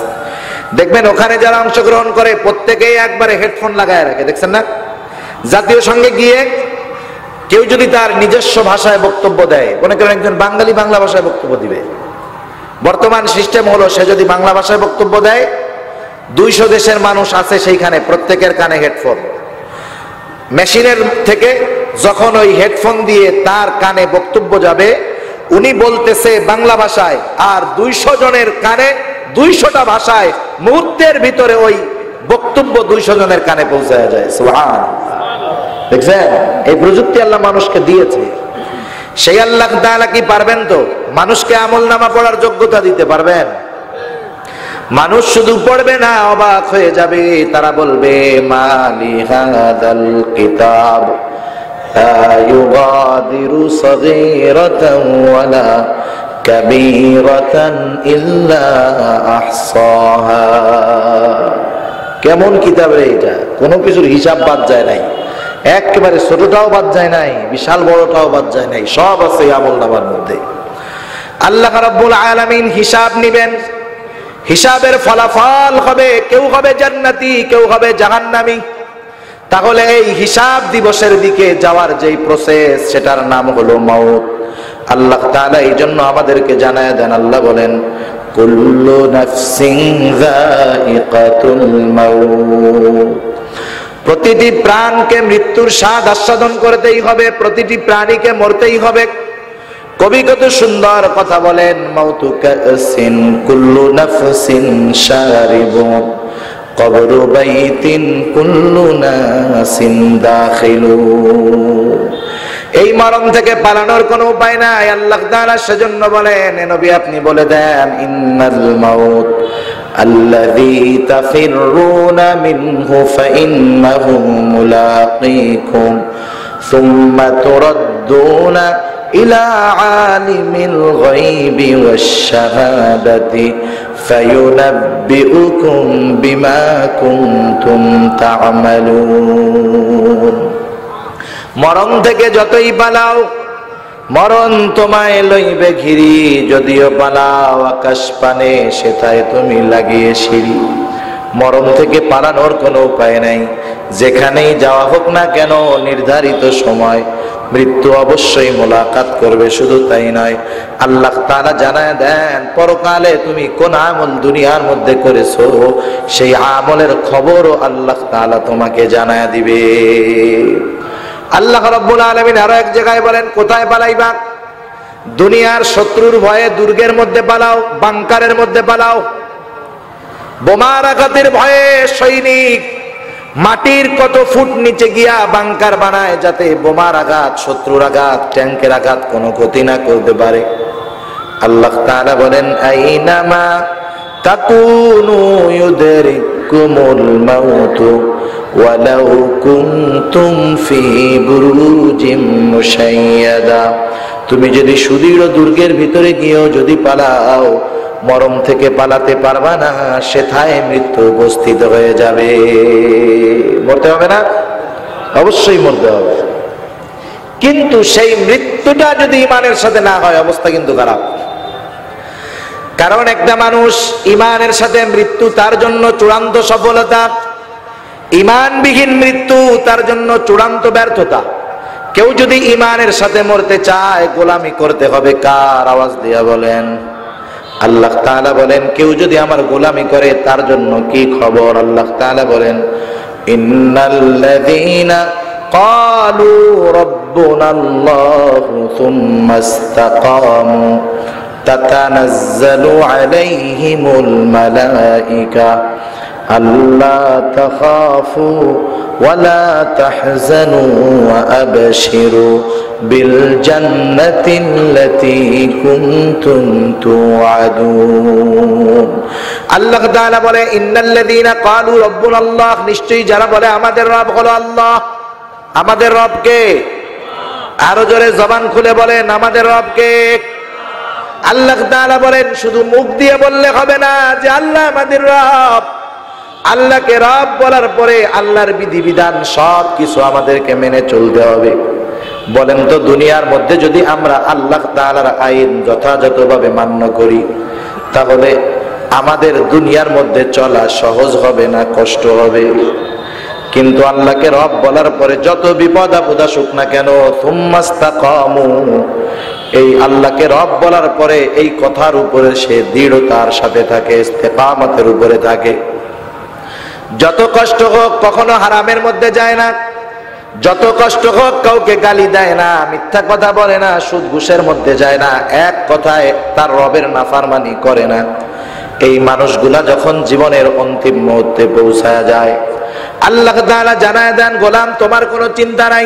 দেখবেন ওখানে যারা অংশগ্রহণ করে প্রত্যেকেই একবারে হেডফোন লাগায় রাখে, দেখছেন না? জাতীয় সংঘে গিয়ে কেউ যদি তার নিজস্ব ভাষায় বক্তব্য দেয়, মনে করেন একজন বাঙালি বাংলা ভাষায় বক্তব্য দিবে, বর্তমান সিস্টেম হলো সে যদি বাংলা ভাষায় বক্তব্য দেয়, 200 দেশের মানুষ আছে সেইখানে, প্রত্যেকের কানে হেডফোন। মেশিনের থেকে যখন ওই হেডফোন দিয়ে তার কানে বক্তব্য যাবে, উনি বলতেছে বাংলা ভাষায়, আর 200 জনের কানে 200টা ভাষায় মুহূর্তের ভিতরে ওই বক্তব্য 200 জনের কানে পৌঁছায় যায়। সুবহানাল্লাহ। দেখছেন, এই প্রযুক্তি আল্লাহ মানুষকে দিয়েছে। সেই আল্লাহ তাআলা কি পারবেন তো মানুষকে আমলনামা পড়ার যোগ্যতা দিতে পারবেন? মানুষ শুধু পড়বে না, অবাক হয়ে যাবে। তারা বলবে, মালি হাদাল কিতাব লা ইউগাদিরু সগীরাতান ওয়ালা কাবীরাতান ইল্লা আহসাহা। কেমন কিতাব রে এটা, কোনো কিছুর হিসাব বাদ যায় নাই, একেবারে ছোটটাও বাদ যায় নাই, বিশাল বড়টাও বাদ যায় নাই, সব আছে আমলনামার মধ্যে। আল্লাহ রাব্বুল আলামিন হিসাব নিবেন, হিসাবের ফলাফল হবে, কেউ হবে জান্নাতি, কেউ হবে জাহান্নামী। তাহলে এই হিসাব দিবসের দিকে যাওয়ার যেই প্রসেস, সেটার নাম হলো মউত। আল্লাহ তাআলা এই জন্য আমাদেরকে জানায় দেন, আল্লাহ বলেন, কুল্লু নাফসিন যায়িকাতুল মাউত। প্রতিটি প্রাণকে মৃত্যুর স্বাদ আস্বাদন করতেই হবে, প্রতিটি প্রাণীকে মরতেই হবে। কবি কত সুন্দর কথা বলেন, মাউতু কাসিন কুল্লু নাফসিন শারিবু কবরু বাইতিন কুল্লু নাসিন দাখিলু। এই মরণ থেকে পালানোর কোনো উপায় নাই। আল্লাহ তাআলা সেজন্য বলেন, নবী আপনি বলে দেন, ইন্নাল মাউত আল্লাযী তাফিররুনা মিনহু ফাইন্নাহু মুলাকীকুম সুম্মা তুরাদ্দুনা ইলা আলিমিল গায়বি ওয়াশ শাহাদাতি ফায়ুনাব্বিউকুম বিমা কুনতুম তা'মালুন। মরণ থেকে যতই পালাও, মরণ তোমায় লইবে ঘিরি, যদিও পালাও আকাশ পানে, সেথায় তুমি লাগিয়ে সিঁড়ি। মরণ থেকে পালানোর কোনো উপায় নাই। যেখানেই যাওয়া হোক না কেন, নির্ধারিত সময় মৃত্যু অবশ্যই মোলাকাত করবে। শুধু তাই নয়, আল্লাহ তাআলা জানায় দেন, পরকালে তুমি কোন আমল দুনিয়ার মধ্যে করেছো, সেই আমলের খবরও আল্লাহ তাআলা তোমাকে জানায় দিবে। আল্লাহ রাব্বুল আলামিন আরো এক জায়গায় বলেন, কোথায় পালাইবা? দুনিয়ার শত্রুর ভয়ে দুর্গের মধ্যে পালাও, বাংকারের মধ্যে পালাও। বোমার আঘাতের ভয়ে সৈনিক মাটির কত ফুট নিচে গিয়া বাংকার বানায়, যাতে বোমার আঘাত, শত্রুর আঘাত, ট্যাঙ্কের আঘাত কোনো ক্ষতি না করতে পারে। আল্লাহ তাআলা বলেন, আইনামা তাকুনু ইউদরিকুমুল মাউতু ওয়ালাউ কুনতুম ফি বুরুজিম মুশাইয়াদা। তুমি যদি সুদৃঢ় দুর্গের ভিতরে গিয়েও যদি পালাও, মরণ থেকে পালাতে পারবা না, সেথায় মৃত্যু উপস্থিত হয়ে যাবে। মরতে হবে না? অবশ্যই মরতে হবে। কিন্তু সেই মৃত্যুটা যদি ঈমানের সাথে না হয়, অবস্থা কিন্তু খারাপ। কারণ একটা মানুষ ঈমানের সাথে মৃত্যু তার জন্য চূড়ান্ত সফলতা, ঈমানবিহীন মৃত্যু তার জন্য চূড়ান্ত ব্যর্থতা। কেউ যদি ঈমানের সাথে মরতে চায়, গোলামি করতে হবে কার? আওয়াজ দিয়া বলেন। আল্লাহ তাআলা বলেন, কেউ যদি আমার গোলামি করে তার জন্য কি খবর? আল্লাহ তাআলা বলেন, ইন্নাল্লাযীনা ক্বালু রাব্বুনাল্লাহু থুম্মা ইসতাকামু তাতানাজ্জালু আলাইহিমুল মালায়েকা আল্লা তাখাফু ওয়ালা তাহজানু ওয়া আবশিরু বিল জান্নাতিল্লাতী কুনতুম তুআদুন। আল্লাহ তাআলা বলে ইন্নাল্লাযীনা ক্বালু রাব্বুনাল্লাহ, নিশ্চয়ই যারা বলে আমাদের রব হলো আল্লাহ। আমাদের রব কে? আরো জোরে জবান খুলে বলেন আমাদের রব কে? আল্লাহ তাআলা বলেন শুধু মুখ দিয়ে বললে হবে না যে আল্লাহ আমাদের রব। আল্লাহকে রব বলার পরে আল্লাহর বিধিবিধান সব কিছু আমাদেরকে মেনে চলতে হবে। বলেন তো দুনিয়ার মধ্যে যদি আমরা আল্লাহ তাআলার আইন যথাযথভাবে মান্য করি তাহলে আমাদের দুনিয়ার মধ্যে চলা সহজ হবে না কষ্ট হবে? কিন্তু আল্লাহকে রব বলার পরে যত বিপদ আপদ আসুক না কেন, সুম্মাস্তাকামু, এই আল্লাহকে রব বলার পরে এই কথার উপরে সে দৃঢ়তার সাথে থাকে, ইস্তেকামতের উপরে থাকে। যত কষ্ট হোক কখনো হারামের মধ্যে যায় না, যত কষ্ট হোক কাউকে গালি দেয় না, মিথ্যা কথা বলে না, সুদ ঘুষের মধ্যে যায় না, এক কথায় তার রবের নাফরমানি করে না। এই মানুষগুলা যখন জীবনের অন্তিম মুহূর্তে পৌঁছায় যায়, আল্লাহ তাআলা জানায় দেন গোলাম তোমার কোনো চিন্তা নাই,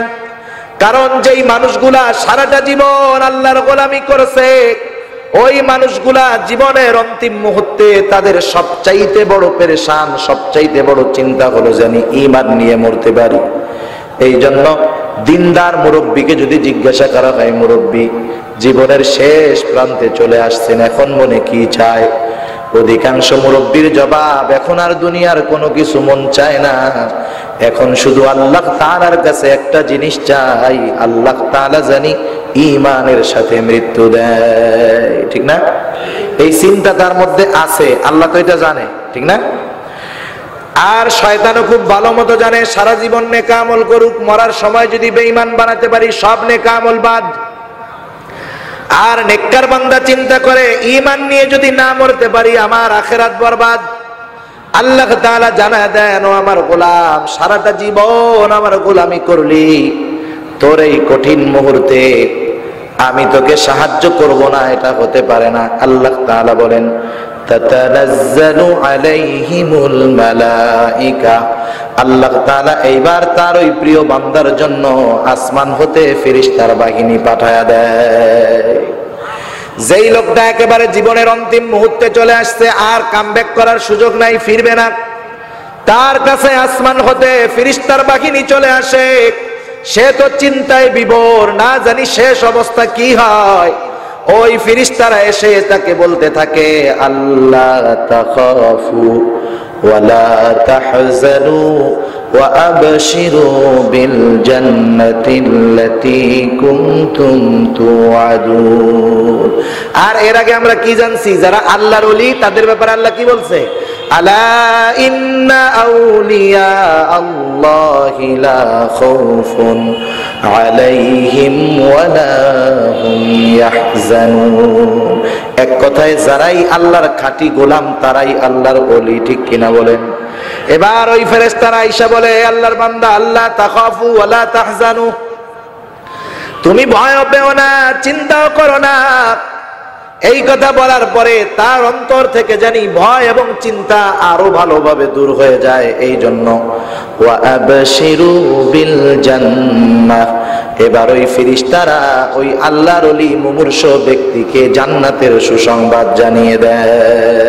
কারণ যেই মানুষগুলা সারাটা জীবন আল্লাহর গোলামি করেছে ওই মানুষগুলা জীবনের অন্তিম মুহূর্তে তাদের সবচাইতে বড় পেরেশান, সবচাইতে বড় চিন্তা হলো জানি ঈমান নিয়ে মরতে পারি। এই জন্য দিনদার মুরব্বীকে যদি জিজ্ঞাসা করা হয়, মুরব্বী জীবনের শেষ প্রান্তে চলে আসছেন, এখন মনে কি চায়? অধিকাংশ মুরব্বীর জবাব এখন আর দুনিয়ার কোনো কিছু মন চায় না, এখন শুধু আল্লাহ তাআলার কাছে একটা জিনিস চাই, আল্লাহ তাআলা জানি ঈমানের সাথে মৃত্যু দেয়। ঠিক না? এই চিন্তা তার মধ্যে আছে, আল্লাহ তো এটা জানে, ঠিক না? আর শয়তানও খুব ভালো মতো জানে সারা জীবন নেক আমল করুক, মরার সময় যদি বেঈমান বানাতে পারি সব নেক আমল বাদ। আর নেককার বান্দা চিন্তা করে ঈমান নিয়ে যদি না মরতে পারি আমার আখিরাত বরবাদ। আল্লাহ তাআলা জানায় দেন ও আমার গোলাম সারাটা জীবন আমার গোলামি করলি, তোর এই কঠিন মুহূর্তে আমি তোকে সাহায্য করব না, এটা হতে পারে না। আল্লাহ তাআলা বলেন তাতানাজ্জালু আলাইহিমুল মালায়েকা, আল্লাহ তাআলা এইবার তার ওই প্রিয় বান্দার জন্য আসমান হতে ফেরেশতার বাহিনী পাঠায়া দেয়। যেই লোকটা একেবারে জীবনের অন্তিম মুহূর্তে চলে আসছে, আর কামব্যাক করার সুযোগ নাই, ফিরবে না, তার কাছে আসমান হতে ফেরেশতার বাহিনী চলে আসে, সে তো চিন্তায় বিভোর, না জানি শেষ অবস্থা কি হয়। ওই ফেরেশতারা এসে তাকে বলতে থাকে আল্লাহ তাখাফু ওয়ালা তাহজানু ওয়া আবশিরু বিল জান্নাতিল্লাতী কুনতুম তুআদুন। আর এর আগে আমরা কি জানছি, যারা আল্লাহর ওলি তাদের ব্যাপারে আল্লাহ কি বলছে? আলা ইন্না আউলিয়া আল্লাহি লা খাউফুন আলাইহিম ওয়ালা হুম ইয়াহজানুন। এক কথায় যারাই আল্লাহর খাঁটি গোলাম তারাই আল্লাহর ওলি, ঠিক কিনা বলেন? এবার ওই ফেরেশতারা আয়েশা বলে আল্লাহর বান্দা আল্লাহ তাখাফু ওয়ালা তাহজানু, তুমি ভয় পেও না, চিন্তাও করো না। এই কথা বলার পরে তার অন্তর থেকে জানি ভয় এবং চিন্তা আরো ভালোভাবে দূর হয়ে যায়। এই জন্য ওয়া আবশিরু বিল জান্নাহ, এবার ওই ফেরেশতারা ওই আল্লাহর ওলি মুমূর্ষ ব্যক্তিকে জান্নাতের সুসংবাদ জানিয়ে দেয়।